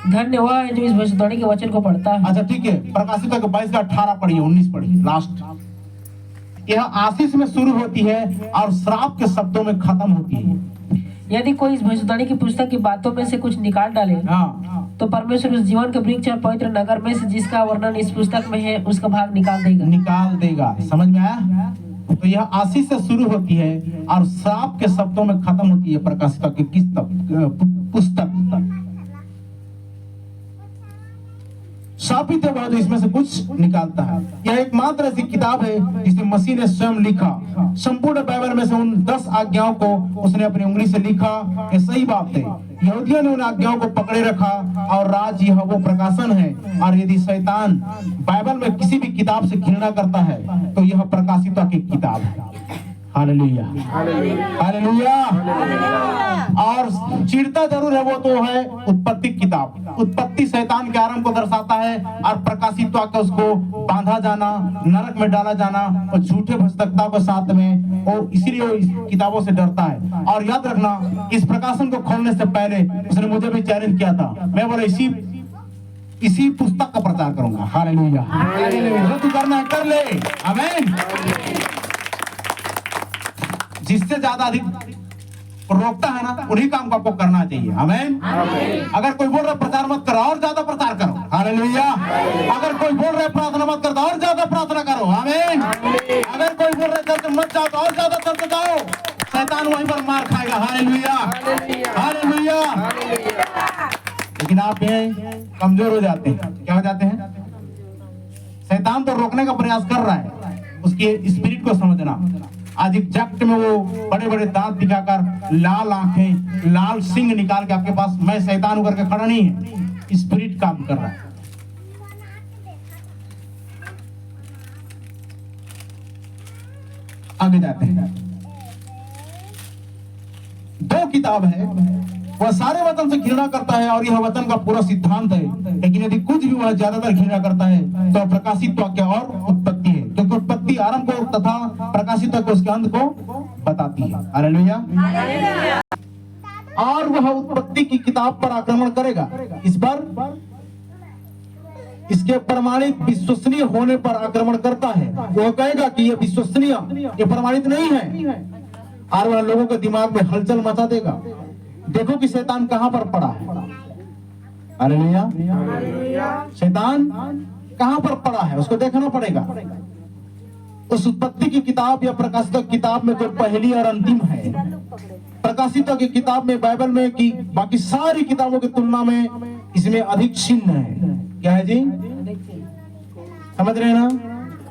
B: धन्य वह है जो इस भविष्यवाणी के वचन को पढ़ता है।
A: अच्छा ठीक है, प्रकाशित 22:18 पढ़िए, 19 पढ़िए लास्ट। यह आशीष में शुरू होती है और श्राप के शब्दों में खत्म होती है।
B: यदि कोई इस भविष्यवाणी की पुस्तक की बातों में से कुछ निकाल डाले, तो परमेश्वर उस जीवन के वृक्ष और पवित्र नगर में से जिसका वर्णन इस पुस्तक में है उसका भाग निकाल देगा। समझ में आया? तो यह आशीष से शुरू होती है और श्राप के शब्दों में खत्म होती है। प्रकाशित की पुस्तक
A: शापित है वह जो इसमें से कुछ निकालता है। यह एकमात्र ऐसी किताब है जिसे मसीह ने स्वयं लिखा। संपूर्ण बाइबल में से उन 10 आज्ञाओं को उसने अपनी उंगली से लिखा। ये सही बात है। यहूदियों ने उन आज्ञाओं को पकड़े रखा और राज यह वो प्रकाशन है। और यदि शैतान बाइबल में किसी भी किताब से घृणा करता है तो यह प्रकाशिता की किताब है। Hallelujah, hallelujah. और चिढ़ता जरूर है, वो तो है उत्पत्ति किताब। उत्पत्ति शैतान के आरंभ को दर्शाता है और प्रकाशित वाक्य उसको बांधा जाना, नरक में डाला जाना और झूठे भक्तता के साथ में, और इसीलिए वो इस किताबों से डरता है। और याद रखना, इस प्रकाशन को खोलने से पहले उसने मुझे भी चैलेंज किया था। मैं बोला इसी पुस्तक का प्रचार करूंगा। हालेलुया, जो तू करना है कर ले। आमीन। जिससे ज्यादा अधिक रोकता है ना, उन्हीं काम को आपको करना चाहिए। आमीन। अगर कोई बोल रहा है प्रचार मत करो, और ज्यादा प्रचार करो। हालेलुया। अगर कोई बोल रहा है प्रार्थना मत करो, और ज्यादा प्रार्थना करो। आमीन। अगर कोई बोल रहा है चर्च मत जाओ, तो और ज्यादा चर्च जाओ। शैतान वहीं पर मार खाएगा। Hallelujah, hallelujah. लेकिन आप कमजोर हो जाते हैं। क्या हो जाते हैं? शैतान तो रोकने का प्रयास कर रहा है, उसके स्पिरिट को समझना। आज एग्जैक्ट में वो बड़े बड़े दांत दिखाकर, लाल आंखें, लाल सिंह निकाल के आपके पास मैं शैतान होकर के खड़ा नहीं है। स्पिरिट काम कर रहा है। आगे जाते हैं। 2 किताब है, वह सारे वचन से घृणा करता है और यह वचन का पूरा सिद्धांत है। लेकिन यदि कुछ भी वह ज्यादातर घृणा करता है तो प्रकाशित वाक्य और उत्पत्ति है, क्योंकि उत्पत्ति आरंभ को तथा प्रकाशित वाक्य उसके अंत को बताती है। हालेलुया। और वह उत्पत्ति की किताब पर आक्रमण करेगा, इस पर इसके प्रमाणित विश्वसनीय होने पर आक्रमण करता है। वह कहेगा कि यह विश्वसनीय, यह प्रमाणित नहीं है, और वह लोगों के दिमाग में हलचल मचा देगा। देखो कि शैतान कहां पर पड़ा है। हालेलुया। शैतान कहां पर पड़ा है, उसको देखना पड़ेगा। उस उत्पत्ति की किताब या प्रकाशित किताब में जो पहली और अंतिम है, प्रकाशित की किताब में बाइबल में की बाकी सारी किताबों की तुलना में इसमें अधिक चिन्ह है। क्या है जी? समझ रहे हैं ना?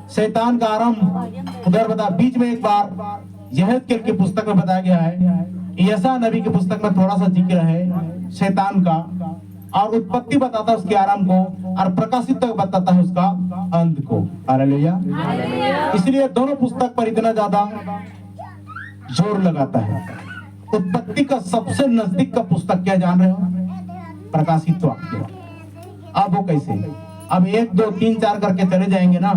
A: शैतान का आरंभ उधर बता, बीच में एक बार यहेजकेल की पुस्तक में बताया गया है। यशा नबी की पुस्तक में थोड़ा सा जिक्र है शैतान का, और उत्पत्ति बताता है उसके आरंभ को, और प्रकाशित बताता है उसका अंत को। हालेलुया। इसलिए दोनों पुस्तक पर इतना ज्यादा जोर लगाता है। उत्पत्ति का सबसे नजदीक का पुस्तक क्या जान रहे हो? प्रकाशित वाक्य। अब वो कैसे? अब 1 2 3 4 करके चले जाएंगे ना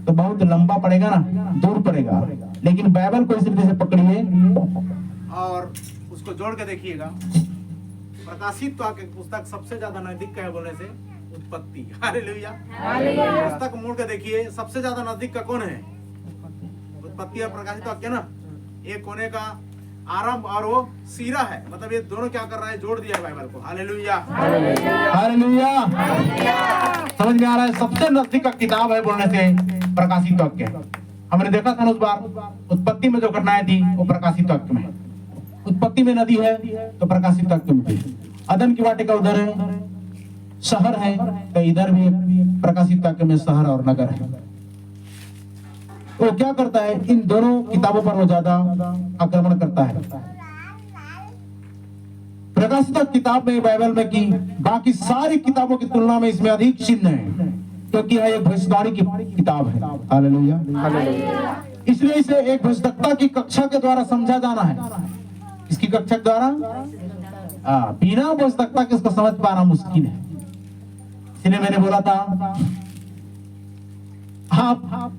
A: तो बहुत लंबा पड़ेगा ना, दूर पड़ेगा। लेकिन बाइबल को इस तरीके से पकड़िए और उसको जोड़ के देखिएगा। प्रकाशित वाक्य पुस्तक सबसे ज्यादा नजदीक का है बोलने से उत्पत्ति। हालेलुया। पुस्तक मोड़ के देखिए, सबसे ज्यादा नजदीक का कौन है? उत्पत्ति और प्रकाशित वाक्य ना। एक कोने का आरंभ और वो सीरा है, मतलब ये दोनों क्या कर रहा है? जोड़ दिया है बाइबल को। Hallelujah, hallelujah. समझ में आ रहा है? सबसे नजदीक का किताब है बोलने से प्रकाशित वाक्य। हमने देखा था उस बार उत्पत्ति में जो घटनाएं थी वो प्रकाशित वाक्य में। उत्पत्ति में नदी है तो प्रकाशित वाक्य में थी। अदन की वाटिका उधर है, शहर है तो इधर भी प्रकाशित वाक्य में शहर और नगर है। तो क्या करता है? इन दोनों किताबों पर वो ज्यादा आक्रमण करता है। प्रकाशित किताब में बाइबल में की बाकी सारी किताबों की तुलना में इसमें अधिक चिन्ह है, क्योंकि यह एक भविष्यवाणी की किताब है। हालेलुया। इसलिए इसे एक भविष्यवक्ता की कक्षा के द्वारा समझा जाना है। इसकी कक्षा के द्वारा बिना भविष्यवक्ता के इसको समझ पाना मुश्किल है। इसलिए मैंने बोला था आप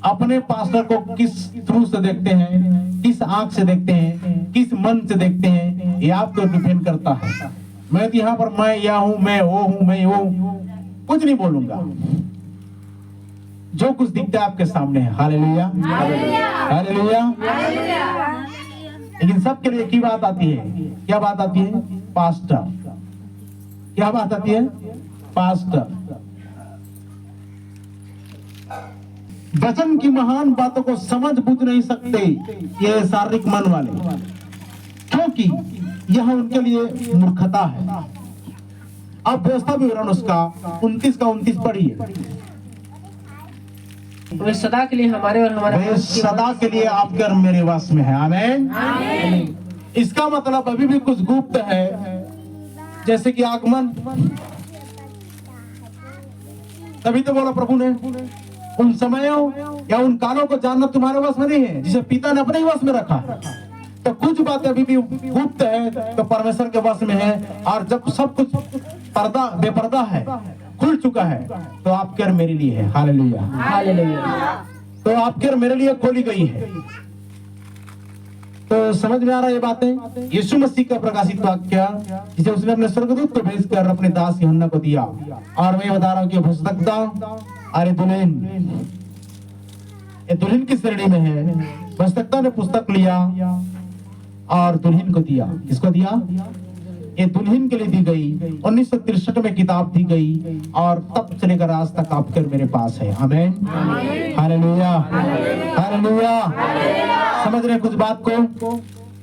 A: अपने पास्टर को किस थ्रू से देखते हैं, किस आंख से देखते हैं, किस मन से देखते हैं, ये आपको डिपेंड करता है। मैं तो यहाँ पर मैं यह हूं, मैं वो हूं, मैं वो कुछ नहीं बोलूंगा। जो कुछ दिखता है आपके सामने है। Hallelujah, hallelujah. लेकिन सबके लिए एक ही बात आती है। क्या बात आती है? पास्टर। क्या बात आती है? पास्टर। वचन की महान बातों को समझ बुझ नहीं सकते ये शारीरिक मन वाले, क्योंकि यह उनके लिए मूर्खता है। अब व्यवस्था विवरण उसका 29 का 29 पढ़िए।
B: वे सदा के लिए हमारे और हमारे
A: वे सदा के लिए आपके और मेरे वश में है। आमीन। इसका मतलब अभी भी कुछ गुप्त है, जैसे कि आगमन। तभी तो बोला प्रभु ने, उन समयों या उन कालों को जानना तुम्हारे वश में नहीं है, जिसे पिता ने अपने ही वश में रखा। तो कुछ बातें अभी भी गुप्त है तो परमेश्वर के वश में है, और जब सब कुछ पर्दा बेपर्दा है, खुल चुका है, तो आपके और मेरे लिए है। Hallelujah,
B: hallelujah.
A: तो आपके और मेरे लिए खोली गई है। तो समझ में आ रहा है ये बातें। यीशु मसीह का प्रकाशित वाक्य, जिसे उसने अपने स्वर्गदूत को भेजकर अपने दास यूहन्ना को दिया। और मैं बता रहा हूँ कि भविष्यवक्ता अरे दुल्हन की श्रेणी में है। भविष्यवक्ता ने पुस्तक लिया और दुल्हन को दिया। किसको दिया? ये दुल्हन के लिए दी गई। 1963 में किताब दी गई और तब से लेकर आज तक आपके और मेरे पास है। आमीन, हालेलुया, हालेलुया। समझ रहे कुछ बात को?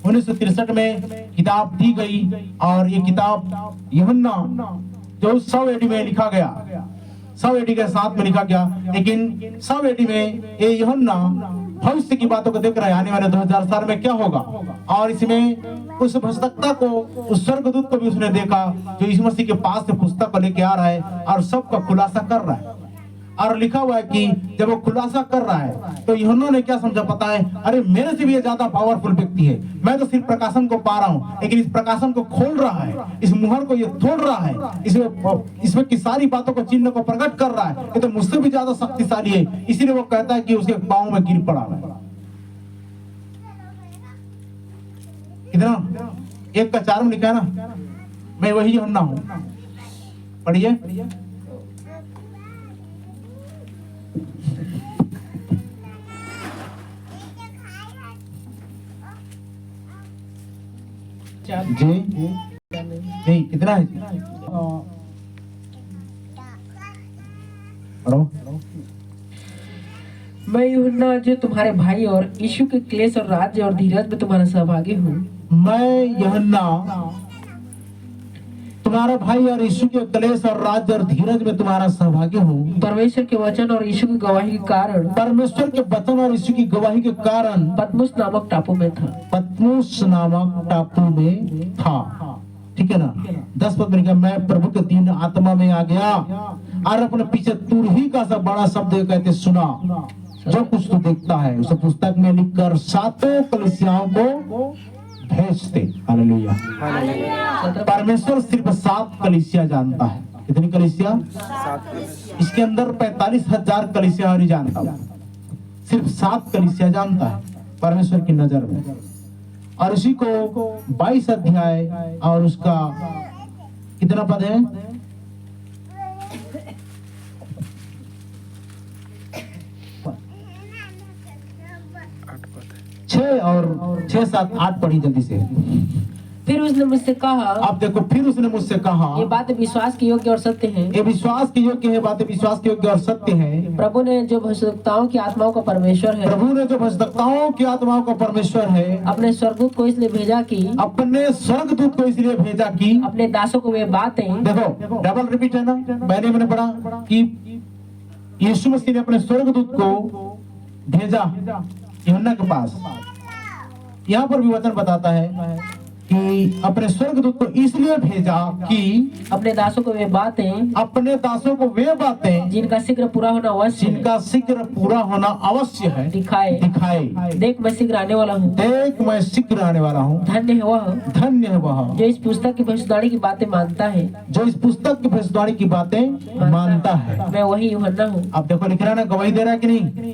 A: 1963 में किताब दी गई और ये किताब यूहन्ना जो 100 एडी में लिखा गया, 100 एडी के साथ में लिखा गया, लेकिन 100 एडी में ये यूहन्ना भविष्य की बातों को देख रहा है, आने वाले 2000 साल में क्या होगा। और इसमें उस भविष्यवक्ता को, उस स्वर्गदूत को भी उसने देखा जो यीशु मसीह के पास से पुस्तक को लेके आ रहा है और सबका खुलासा कर रहा है। और लिखा हुआ है कि जब वो खुलासा कर रहा है तो यूहन्ना ने क्या समझा पता है? अरे मेरे से भी ये ज्यादा पावरफुल व्यक्ति है। मैं तो सिर्फ प्रकाशन को पा रहा हूँ, लेकिन इस प्रकाशन को खोल रहा है, इस मुहर को ये तोड़ रहा है, इसमें की सारी बातों को, चिन्ह को प्रकट कर रहा है। ये तो मुझसे भी ज्यादा शक्तिशाली है। इसीलिए वो कहता है कि उसके पाँव में गिर पड़ा है। कितना 1 का 4 में लिखा है ना, मैं वही यूहन्ना हूँ। पढ़िए। जी नहीं, कितना है? पढ़ो।
B: मैं यूहन्ना जो तुम्हारे भाई और यीशु के क्लेश और राज्य और धीरज में तुम्हारा सहभागी हूँ।
A: मैं यूहन्ना तुम्हारा भाई और यीशु के क्लेश और राज्य और धीरज में तुम्हारा सहभागी हूँ।
B: परमेश्वर के वचन और यीशु की गवाही के कारण,
A: परमेश्वर के वचन और यीशु की गवाही के कारण
B: पतमुस नामक टापू में था।
A: पतमुस नामक टापू में था। ठीक है ना? 10 पद में लिखा, मैं प्रभु के दीन आत्मा में आ गया और अपने पीछे तुरही का सा बड़ा शब्द कहते सुना, जो कुछ तू देखता है उसे पुस्तक में लिखकर 7 कलीसियाओं को भेजते। हालेलुया। परमेश्वर सिर्फ 7 कलीसिया जानता है। कितनी कलीसिया? 7। इसके अंदर 45,000 कलीसिया नहीं जानता, सिर्फ 7 कलीसिया जानता है परमेश्वर की नजर में। और इसी को 22 अध्याय और उसका कितना पद है? 6 और 6, 7, 8 पढ़ी जल्दी से।
B: फिर उसने मुझसे कहा,
A: आप देखो, फिर उसने मुझसे कहा,
B: ये बातें विश्वास के योग्य और सत्य हैं।
A: ये विश्वास के योग्य है, बातें विश्वास के योग्य और सत्य है।
B: प्रभु ने जो भविष्यवक्ताओं की आत्माओं का परमेश्वर है,
A: प्रभु ने जो भविष्यवक्ताओं की आत्माओं का परमेश्वर है,
B: अपने स्वर्गदूत को इसलिए भेजा कि,
A: अपने स्वर्गदूत को इसलिए भेजा कि
B: अपने दासों को वे बातें,
A: देखो डबल रिपीट है ना, मैंने पढ़ा कि यीशु मसीह ने अपने स्वर्गदूत को भेजा यूहन्ना के पास। यहाँ पर भी वचन बताता है कि अपने स्वर्गदूत को इसलिए भेजा कि
B: अपने दासों को वे बातें,
A: अपने दासों को वे बातें
B: जिनका शीघ्र पूरा होना अवश्य है,
A: जिनका शीघ्र पूरा होना अवश्य है, दिखाए।
B: देख मैं शीघ्र आने वाला हूँ।
A: देख मैं शीघ्र आने वाला हूँ।
B: धन्य है वह,
A: धन्य है वह
B: जो इस पुस्तक की भविष्यवाणी की बातें मानता है,
A: जो इस पुस्तक की भविष्यवाणी की बातें मानता है।
B: मैं वही यूहन्ना हूँ।
A: अब देखो लिख रहा है ना, गवाही दे रहा है कि नहीं?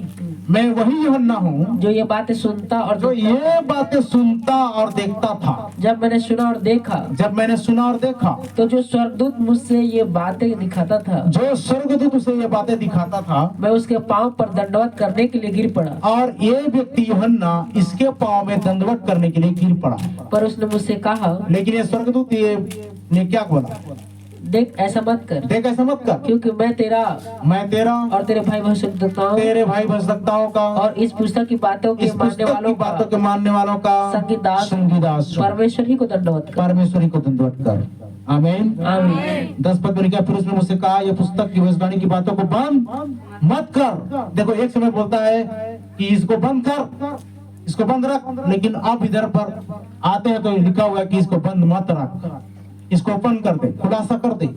A: मैं वही यूहन्ना हूँ
B: जो ये बातें सुनता और
A: जो ये बातें सुनता और देखता था।
B: जब मैंने सुना और देखा,
A: जब मैंने सुना और देखा,
B: तो जो स्वर्गदूत मुझसे ये बातें दिखाता था,
A: जो स्वर्गदूत उसे ये बातें दिखाता था,
B: मैं उसके पांव पर दंडवत करने के लिए गिर पड़ा।
A: और ये व्यक्ति यूहन्ना इसके पांव में दंडवत करने के लिए गिर पड़ा।
B: पर उसने मुझसे कहा,
A: लेकिन ये स्वर्गदूत ये ने क्या बोला?
B: देख ऐसा मत कर,
A: देख ऐसा मत कर,
B: क्योंकि मैं तेरा
A: और
B: तेरे भाई
A: भविष्यवक्ताओं का
B: और इस पुस्तक की बातों के
A: बातों के मानने वालों का
B: संगीदास
A: संगीदास
B: परमेश्वर ही को दंडवत कर।
A: परमेश्वर ही को दंडवत कर। आमीन।
B: आमीन।
A: 10 पद में लिखा, फिर उसने मुझसे कहा, यह पुस्तक की भविष्यवाणी की बातों को बंद मत कर। देखो एक समय बोलता है कि इसको बंद कर, इसको बंद रख, लेकिन अब इधर पर आते हैं तो लिखा हुआ है कि इसको बंद मत रख, इसको ओपन कर दे, खुलासा कर दे,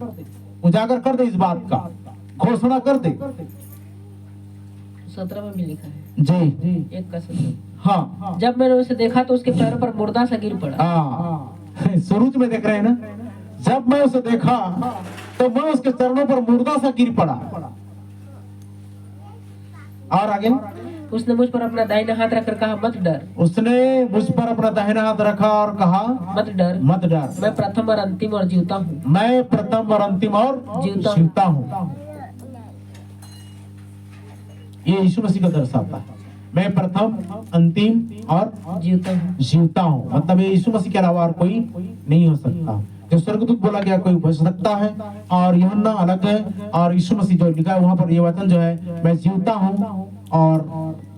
A: उजागर कर दे, इस बात का घोषणा कर दे।
B: 17 में भी लिखा है
A: जी
B: 1 का 17।
A: हाँ
B: जब मैंने उसे देखा तो उसके पैरों पर मुर्दा सा गिर पड़ा।
A: हाँ, शुरू में देख रहे हैं ना, जब मैं उसे देखा तो मैं उसके चरणों पर मुर्दा सा गिर पड़ा। और आगे,
B: उसने मुझ पर अपना दाहिना हाथ रखकर कहा, मत डर।
A: उसने मुझ पर अपना दाहिना हाथ रखा और कहा,
B: मत डर,
A: मत डर,
B: मैं प्रथम और अंतिम और जीवता हूँ।
A: मैं प्रथम और अंतिम और जीवता हूँ। ये यीशु मसीह को दर्शाता है, मैं प्रथम, अंतिम और जीवता हूँ। मतलब ये यीशु मसीह के अलावा और कोई नहीं हो सकता। जो स्वर्गदूत बोला गया कोई हो सकता है, और यूहन्ना अलग है, और यीशु मसीह जो लिखा है वहां पर ये वचन जो है, मैं जीवता हूँ और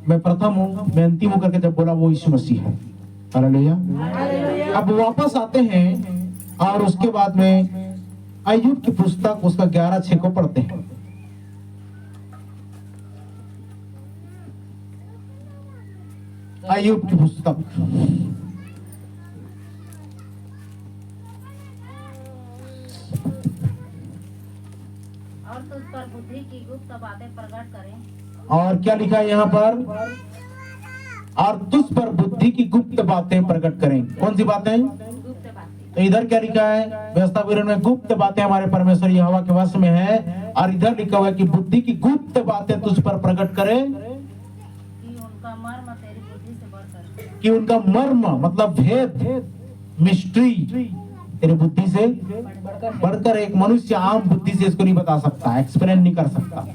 A: मैं प्रथम हूँ, मैं अंतिम हूँ करके जब बोला, वो यीशु मसीह है। हालेलुया। अब वापस आते हैं और उसके बाद में अय्यूब की पुस्तक उसका 11:6 को पढ़ते हैं। अय्यूब की पुस्तक
C: और तुझ पर बुद्धि की गुप्त बातें प्रकट करें।
A: और क्या लिखा है यहाँ पर, और तुझ पर बुद्धि की गुप्त बातें प्रकट करें। कौन सी बातें?
C: गुप्त बातें।
A: तो इधर क्या लिखा है, व्यवस्था विवरण में गुप्त बातें हमारे परमेश्वर यहोवा के वश में है, और इधर लिखा हुआ है कि बुद्धि की गुप्त बातें तुझ पर प्रकट करें,
C: कि उनका मर्म तेरी बुद्धि से बढ़कर।
A: कि उनका मर्म मतलब भेद, मिस्ट्री तेरी बुद्धि से बढ़कर एक मनुष्य आम बुद्धि से इसको नहीं बता सकता, एक्सप्लेन नहीं कर सकता।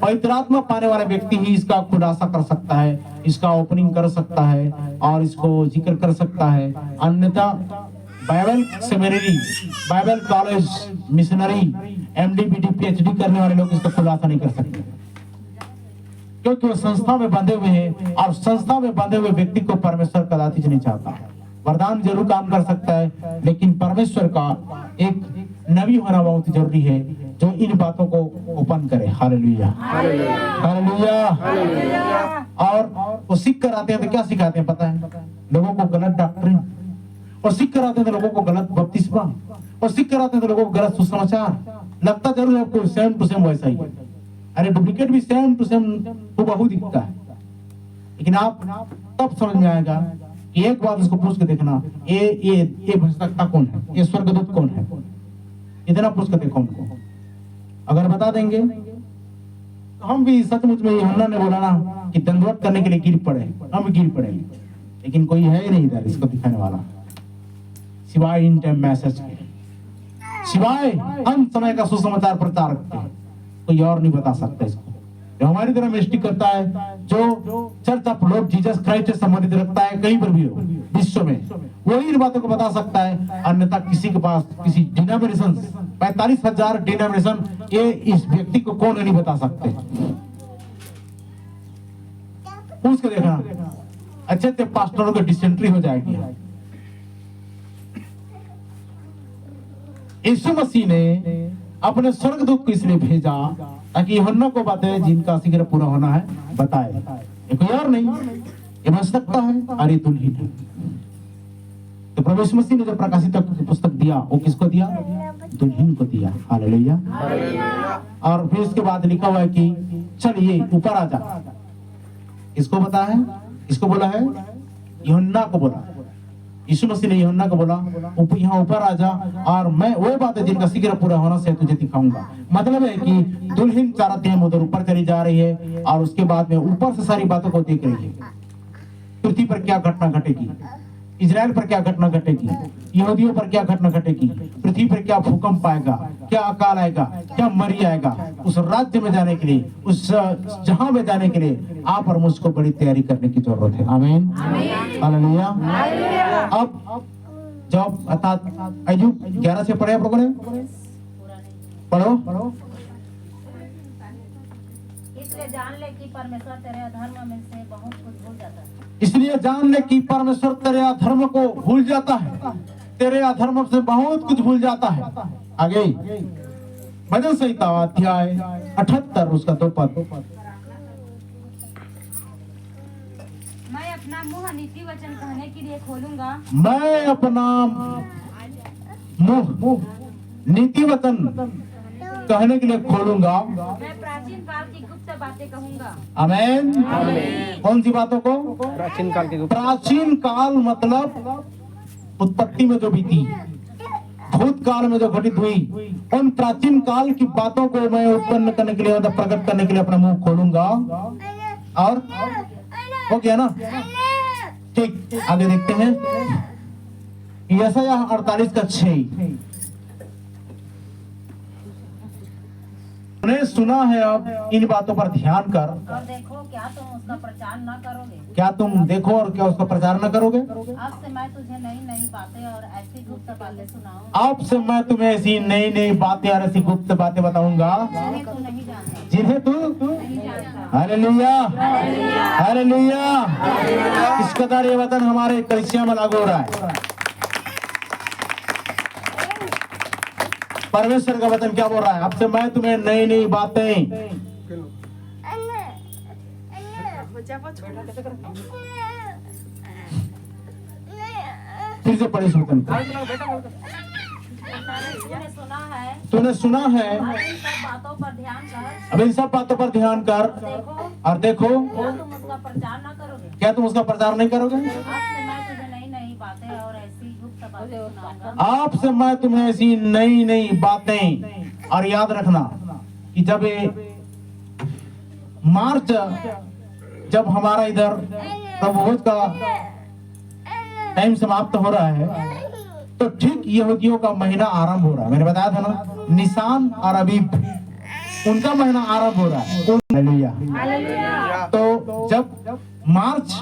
A: पवित्र आत्मा पाने वाला व्यक्ति ही इसका खुलासा कर सकता है, इसका ओपनिंग कर सकता है और इसको जिक्र कर सकता है। अन्यथा Bible seminary, Bible college, missionary, MD, BD, PhD करने वाले लोग इसका खुलासा नहीं कर सकते, क्योंकि वो संस्था में बंधे हुए हैं, और संस्था में बंधे हुए व्यक्ति को परमेश्वर कदाचित नहीं चाहता। वरदान जरूर काम कर सकता है, लेकिन परमेश्वर का एक नबी होना बहुत जरूरी है जो इन बातों को ओपन करे। Hallelujah, hallelujah. और वो सीख कर आते हैं तो क्या सिखाते हैं पता है? लोगों को गलत डॉक्ट्रिन, और सीख कर आते हैं तो लोगों को गलत बपतिस्मा, और सीख कर आते हैं तो लोगों को गलत सुसमाचार। लगता जरूर है आपको सेम टू सेम वैसा ही है, अरे डुप्लीकेट भी सेम टू सेम हूबहू दिखता है, लेकिन आप तब समझ में आएगा कि एक बात उसको पूछ के देखना, ये भजनकर्ता कौन है, ये स्वर्गदूत कौन है, इतना पूछ के देखो उनको। अगर बता देंगे तो हम भी सचमुच में, यूहन्ना ने बोला ना कि दंडवत करने के लिए गिर पड़े, हम भी गिर पड़ेंगे, लेकिन कोई है ही नहीं इधर इसको दिखाने वाला, सिवाय इन टाइम मैसेज के, सिवाय अंत समय का सुसमाचार प्रचार के, कोई और नहीं बता सकता इसको। जो हमारी तरह मिस्टी करता है, जो church of Lord Jesus Christ से संबंधित रखता है कहीं पर भी हो विश्व में, वही इन बातों को बता सकता है। अन्यथा किसी के पास, किसी डिनोमिनेशन, 45,000 डिनोमिनेशन, ये इस व्यक्ति को कौन नहीं बता सकते। पूछ के देखना, अच्छे पास्टरों की डिसेंट्री हो जाएगी। यीशु मसीह ने अपने स्वर्गदूत को इसलिए भेजा ताकि यूहन्ना को बातें जिनका शीघ्र पूरा होना है बताए। ये कोई और नहीं, ये आवश्यकता है और ये दुल्हन है। तो प्रभु यीशु मसीह ने जो प्रकाशित पुस्तक दिया, वो किसको दिया? दुल्हन को दिया। हालेलुया। और फिर उसके बाद लिखा हुआ है कि चलिए ऊपर आ जा। इसको बता है, इसको बोला है, यूहन्ना को बोला। यीशु मसीह ने यूहन्ना को बोला, यहाँ ऊपर आ जा और मैं वो बातें जिनका शीघ्र पूरा होना से तुझे दिखाऊंगा। मतलब है कि दुल्हन चाहते हैं उधर ऊपर चली जा रही है, और उसके बाद में ऊपर से सारी बातों को देख रही है। पृथ्वी पर क्या घटना घटेगी, इजराइल पर क्या घटना घटेगी, यहूदियों पर क्या घटना घटेगी, पृथ्वी पर क्या भूकंप आएगा, क्या अकाल आएगा, क्या मरी आएगा। उस राज्य में जाने के लिए, उस जहां में जाने के लिए आप और मुझको बड़ी तैयारी करने की जरूरत है। आमीन, हालेलुया। अब जब अर्थात अय्यूब 11 से पढ़े आप लोगों ने, पढ़ो।
C: इसलिए जान ले कि परमेश्वर तेरे अधर्म में से बहुत कुछ भूल जाता है।
A: इसलिए जान ले कि परमेश्वर तेरे अधर्म को भूल जाता है। तेरे अधर्म से बहुत कुछ भूल जाता है। आगे भजन संहिता अध्याय 78 उसका 2 पद।
C: मैं अपना मुंह नीति वचन कहने के लिए खोलूंगा।
A: मैं अपना मुंह नीति वचन कहने के लिए खोलूंगा।
C: मैं प्राचीन काल की गुप्त बातें कहूंगा।
A: आमेन। कौन सी बातों को? प्राचीन काल मतलब उत्पत्ति में जो बीती, भूतकाल में जो घटित हुई, उन प्राचीन काल की बातों को मैं उत्पन्न करने के लिए, मतलब प्रकट करने के लिए अपना मुंह खोलूंगा। और हो गया ना? ठीक, आगे देखते हैं यशायाह 48 का 6। तूने सुना है, अब इन बातों पर ध्यान कर।
C: और देखो, क्या तुम उसका प्रचार न करोगे?
A: क्या तुम देखो और क्या उसका प्रचार न करोगे?
C: अब से मैं तुझे नई नई बातें और ऐसी गुप्त बातें सुनाऊंगा।
A: अब से मैं तुम्हें ऐसी नई नई बातें और ऐसी गुप्त बातें बताऊंगा
C: जिन्हें तू नहीं जानता।
A: जिन्हें तू
C: नहीं जानता।
A: Hallelujah, hallelujah. इस कदर ये वचन हमारे कलीसिया में लागू हो रहा है। परमेश्वर का वचन क्या बोल रहा है? अब से मैं तुम्हें नई नई बातें, फिर से पढ़े वचन को।
C: तूने सुना है,
A: तूने सुना है,
C: अब इन सब बातों पर ध्यान कर।
A: अब इन सब बातों पर ध्यान कर
C: देखो,
A: और देखो,
C: क्या तुम उसका प्रचार न करोगे?
A: क्या तुम उसका प्रचार नहीं करोगे?
C: अब से मैं तुझे नई नई बातें और ऐसी गुप्त बातें सुनाऊंगा।
A: आप से मैं तुम्हें ऐसी नई नई बातें। और याद रखना कि जब ये मार्च, जब हमारा इधर प्रभुभोज का टाइम समाप्त हो रहा है, तो ठीक यहूदियों का महीना आरंभ हो रहा है। मैंने बताया था ना, निसान और अबीब, उनका महीना आरंभ हो रहा है। हालेलुया। तो जब मार्च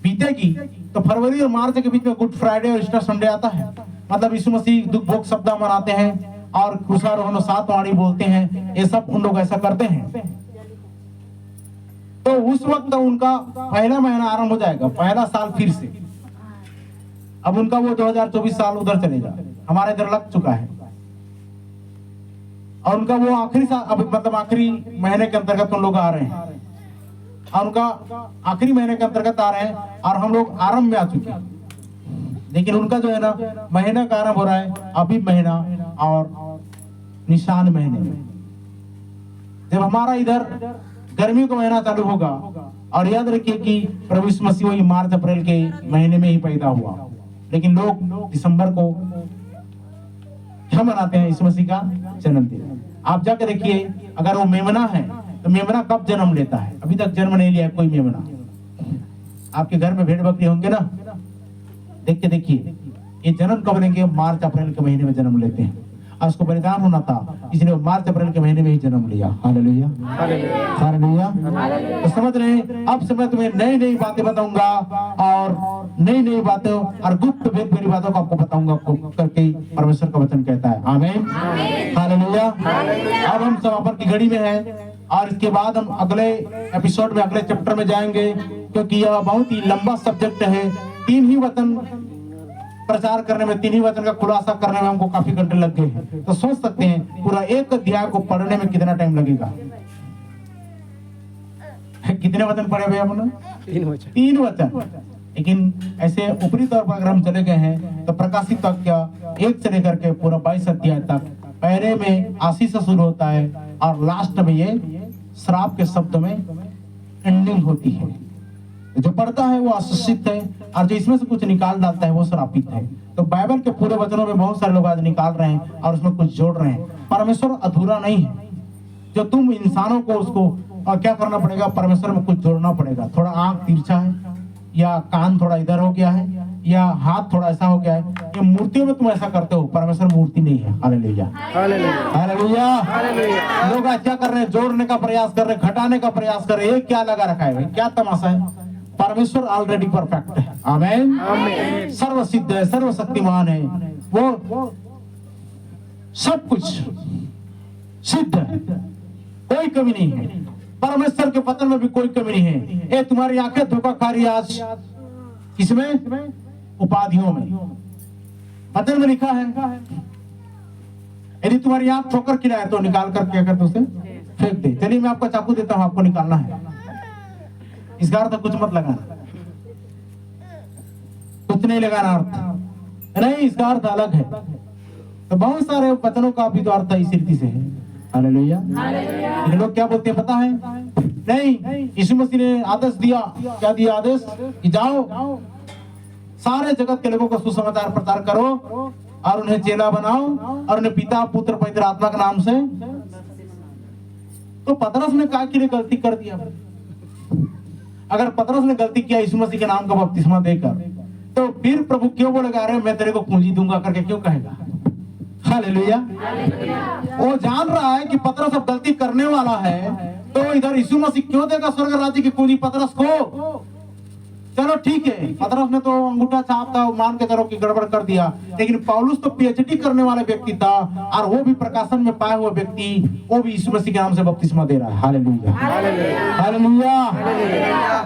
A: बीतेगी तो फरवरी और मार्च के बीच में गुड फ्राइडे और ईस्टर संडे आता है। मतलब यीशु मसीह दुख भोग सप्ताह मनाते हैं और क्रूसारोहण 7 वाणी बोलते हैं। ये सब उन लोग ऐसा करते हैं। तो उस वक्त उनका पहला महीना आरंभ हो जाएगा, पहला साल फिर से। अब उनका वो 2024 साल उधर चलेगा, हमारे इधर लग चुका है। और उनका वो आखिरी साल, अब मतलब आखिरी महीने के अंतर्गत उन लोग आ रहे हैं, और उनका आखिरी महीने के अंतर्गत आ रहे हैं, और हम लोग आरंभ में आ चुके हैं। लेकिन उनका जो है ना, महीना का आरंभ हो रहा है अभी महीना और निशान महीने में। जब हमारा इधर गर्मियों का महीना चालू होगा, और याद रखिए कि प्रभु यीशु मसीह वही मार्च अप्रैल के महीने में ही पैदा हुआ, लेकिन लोग दिसंबर को क्या मनाते हैं? यीशु मसीह का जन्मदिन। आप जाकर देखिए, अगर वो मेमना है तो मेमना कब जन्म लेता है? अभी तक जन्म नहीं लिया कोई मेमना। आपके घर में भेड़ बकरी होंगे ना, देख के देखिए ये जन्म कब लेंगे? मार्च अप्रैल के महीने में जन्म लेते हैं। और उसको बलिदान होना था, इसलिए मार्च अप्रैल के महीने में ही जन्म लिया। Hallelujah, hallelujah. तो समझ रहे हैं? अब से मैं तुम्हें नई नई बातें बताऊंगा, और नई नई बातें और गुप्त भेद मेरी बातों को आपको बताऊंगा करके परमेश्वर का वचन कहता है। आमीन, हालेलुया। अब हम समापन की घड़ी में हैं, और इसके बाद हम अगले एपिसोड में, अगले चैप्टर में जाएंगे, क्योंकि यह बहुत ही लंबा सब्जेक्ट है। 3 ही वचन प्रचार करने में, 3 ही वचन का खुलासा करने में हमको काफी घंटे लग गए हैं। तो सोच सकते हैं पूरा एक अध्याय को पढ़ने में कितना टाइम लगेगा। कितने वचन पढ़े भैया आपने? 3 वचन। लेकिन ऐसे ऊपरी तौर पर अगर हम चले गए हैं तो प्रकाशित वाक्य 1 से लेकर के पूरा 22 अध्याय तक, पहले में आशीष से शुरू होता है और लास्ट में ये श्राप के शब्द में एंडिंग होती है। जो पढ़ता है वो आशीषित है, और जो इसमें से कुछ निकाल डालता है वो श्रापित है। तो बाइबल के पूरे वचनों में बहुत सारे लोग आज निकाल रहे हैं और उसमें कुछ जोड़ रहे हैं। परमेश्वर अधूरा नहीं है। जो तुम इंसानों को उसको क्या करना पड़ेगा? परमेश्वर में कुछ जोड़ना पड़ेगा। थोड़ा आंख तिरछा है, या कान थोड़ा इधर हो गया है, या हाथ थोड़ा ऐसा हो गया है, ये मूर्तियों में तुम ऐसा करते हो। परमेश्वर मूर्ति नहीं है। Hallelujah, hallelujah. लोग आज क्या कर रहे हैं? जोड़ने का प्रयास कर रहे हैं, घटाने का प्रयास कर रहे हैं। ये क्या लगा रखा है भाई? क्या तमाशा है? परमेश्वर ऑलरेडी परफेक्ट है। आमीन। सर्व सिद्ध है, सर्वशक्तिमान है, वो सब कुछ सिद्ध है, कोई कमी नहीं है। परमेश्वर के वचन में भी कोई कमी नहीं है। ये तुम्हारी आंखें धोखा खा रही आज, किसमें? उपाधियों में। वचन में लिखा है यदि तुम्हारी आंख ठोकर खिलाए तो निकाल कर क्या करते उसे फेंक दे। चलिए मैं आपको चाकू देता हूं, आपको निकालना है। इसका अर्थ कुछ मत लगाना, कुछ नहीं लगाना अर्थ नहीं, इसका अर्थ अलग है। तो बहुत सारे वचनों का भी तो अर्थ इस रीति से है। हालेलुया। लेकिन लोग क्या बोलते हैं पता है? नहीं, यीशु मसीह ने आदेश दिया। क्या दिया आदेश? कि जाओ सारे जगत के लोगों को सुसमाचार प्रचार करो और उन्हें चेला बनाओ और उन्हें पिता पुत्र पवित्र आत्मा के नाम से। तो पतरस ने क्या के लिए गलती कर दिया? अगर पतरस ने गलती किया यीशु मसीह के नाम का बपतिस्मा देकर, तो फिर प्रभु क्यों बोलेगा अरे मैं तेरे को पूंजी दूंगा करके क्यों कहेगा? हालेलुया। वो जान रहा है कि पतरस अब गलती करने वाला है, तो इधर यीशु मसीह क्यों देगा स्वर्ग राज्य की पूंजी पतरस को? चलो ठीक है, पतरस ने तो अंगूठा छाप था मान के चलो कि गड़बड़ कर दिया, लेकिन पौलुस तो पीएचडी करने वाला व्यक्ति था और वो भी प्रकाशन में पाए हुए व्यक्ति, वो भी यीशु मसीह के नाम से बपतिस्मा दे रहा है। Hallelujah, hallelujah.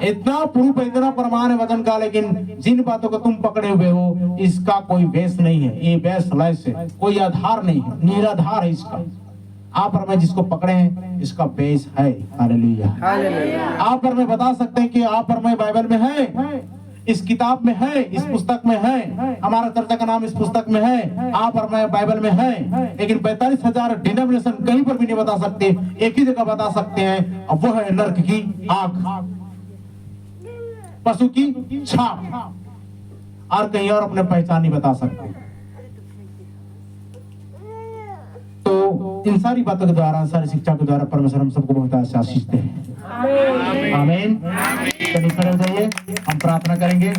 A: इतना प्रूफ है, इतना प्रमाण है वचन का, लेकिन जिन बातों को तुम पकड़े हुए हो इसका कोई बेस नहीं है। ये बेसलेस है, कोई आधार नहीं है, निराधार है इसका। आप और मैं जिसको पकड़े हैं इसका बेस है। हालेलुया। आप और मैं बता सकते हैं कि आप और मैं बाइबल में है, इस किताब में है, इस पुस्तक में है, हमारा चर्चा का नाम इस पुस्तक में है, आप और मैं बाइबल में है। लेकिन 45,000 डिनोमिनेशन कहीं पर भी नहीं बता सकते, एक ही जगह बता सकते हैं, और वो है नर्क की आंख, पशु की छाप, और कहीं और अपने पहचान नहीं बता सकते। तो इन सारी बातों के द्वारा, सारी शिक्षा के द्वारा परमेश्वर हम सबको बहुत आशीष दे। आमीन। तो खड़े हो जाइए, हम प्रार्थना करेंगे।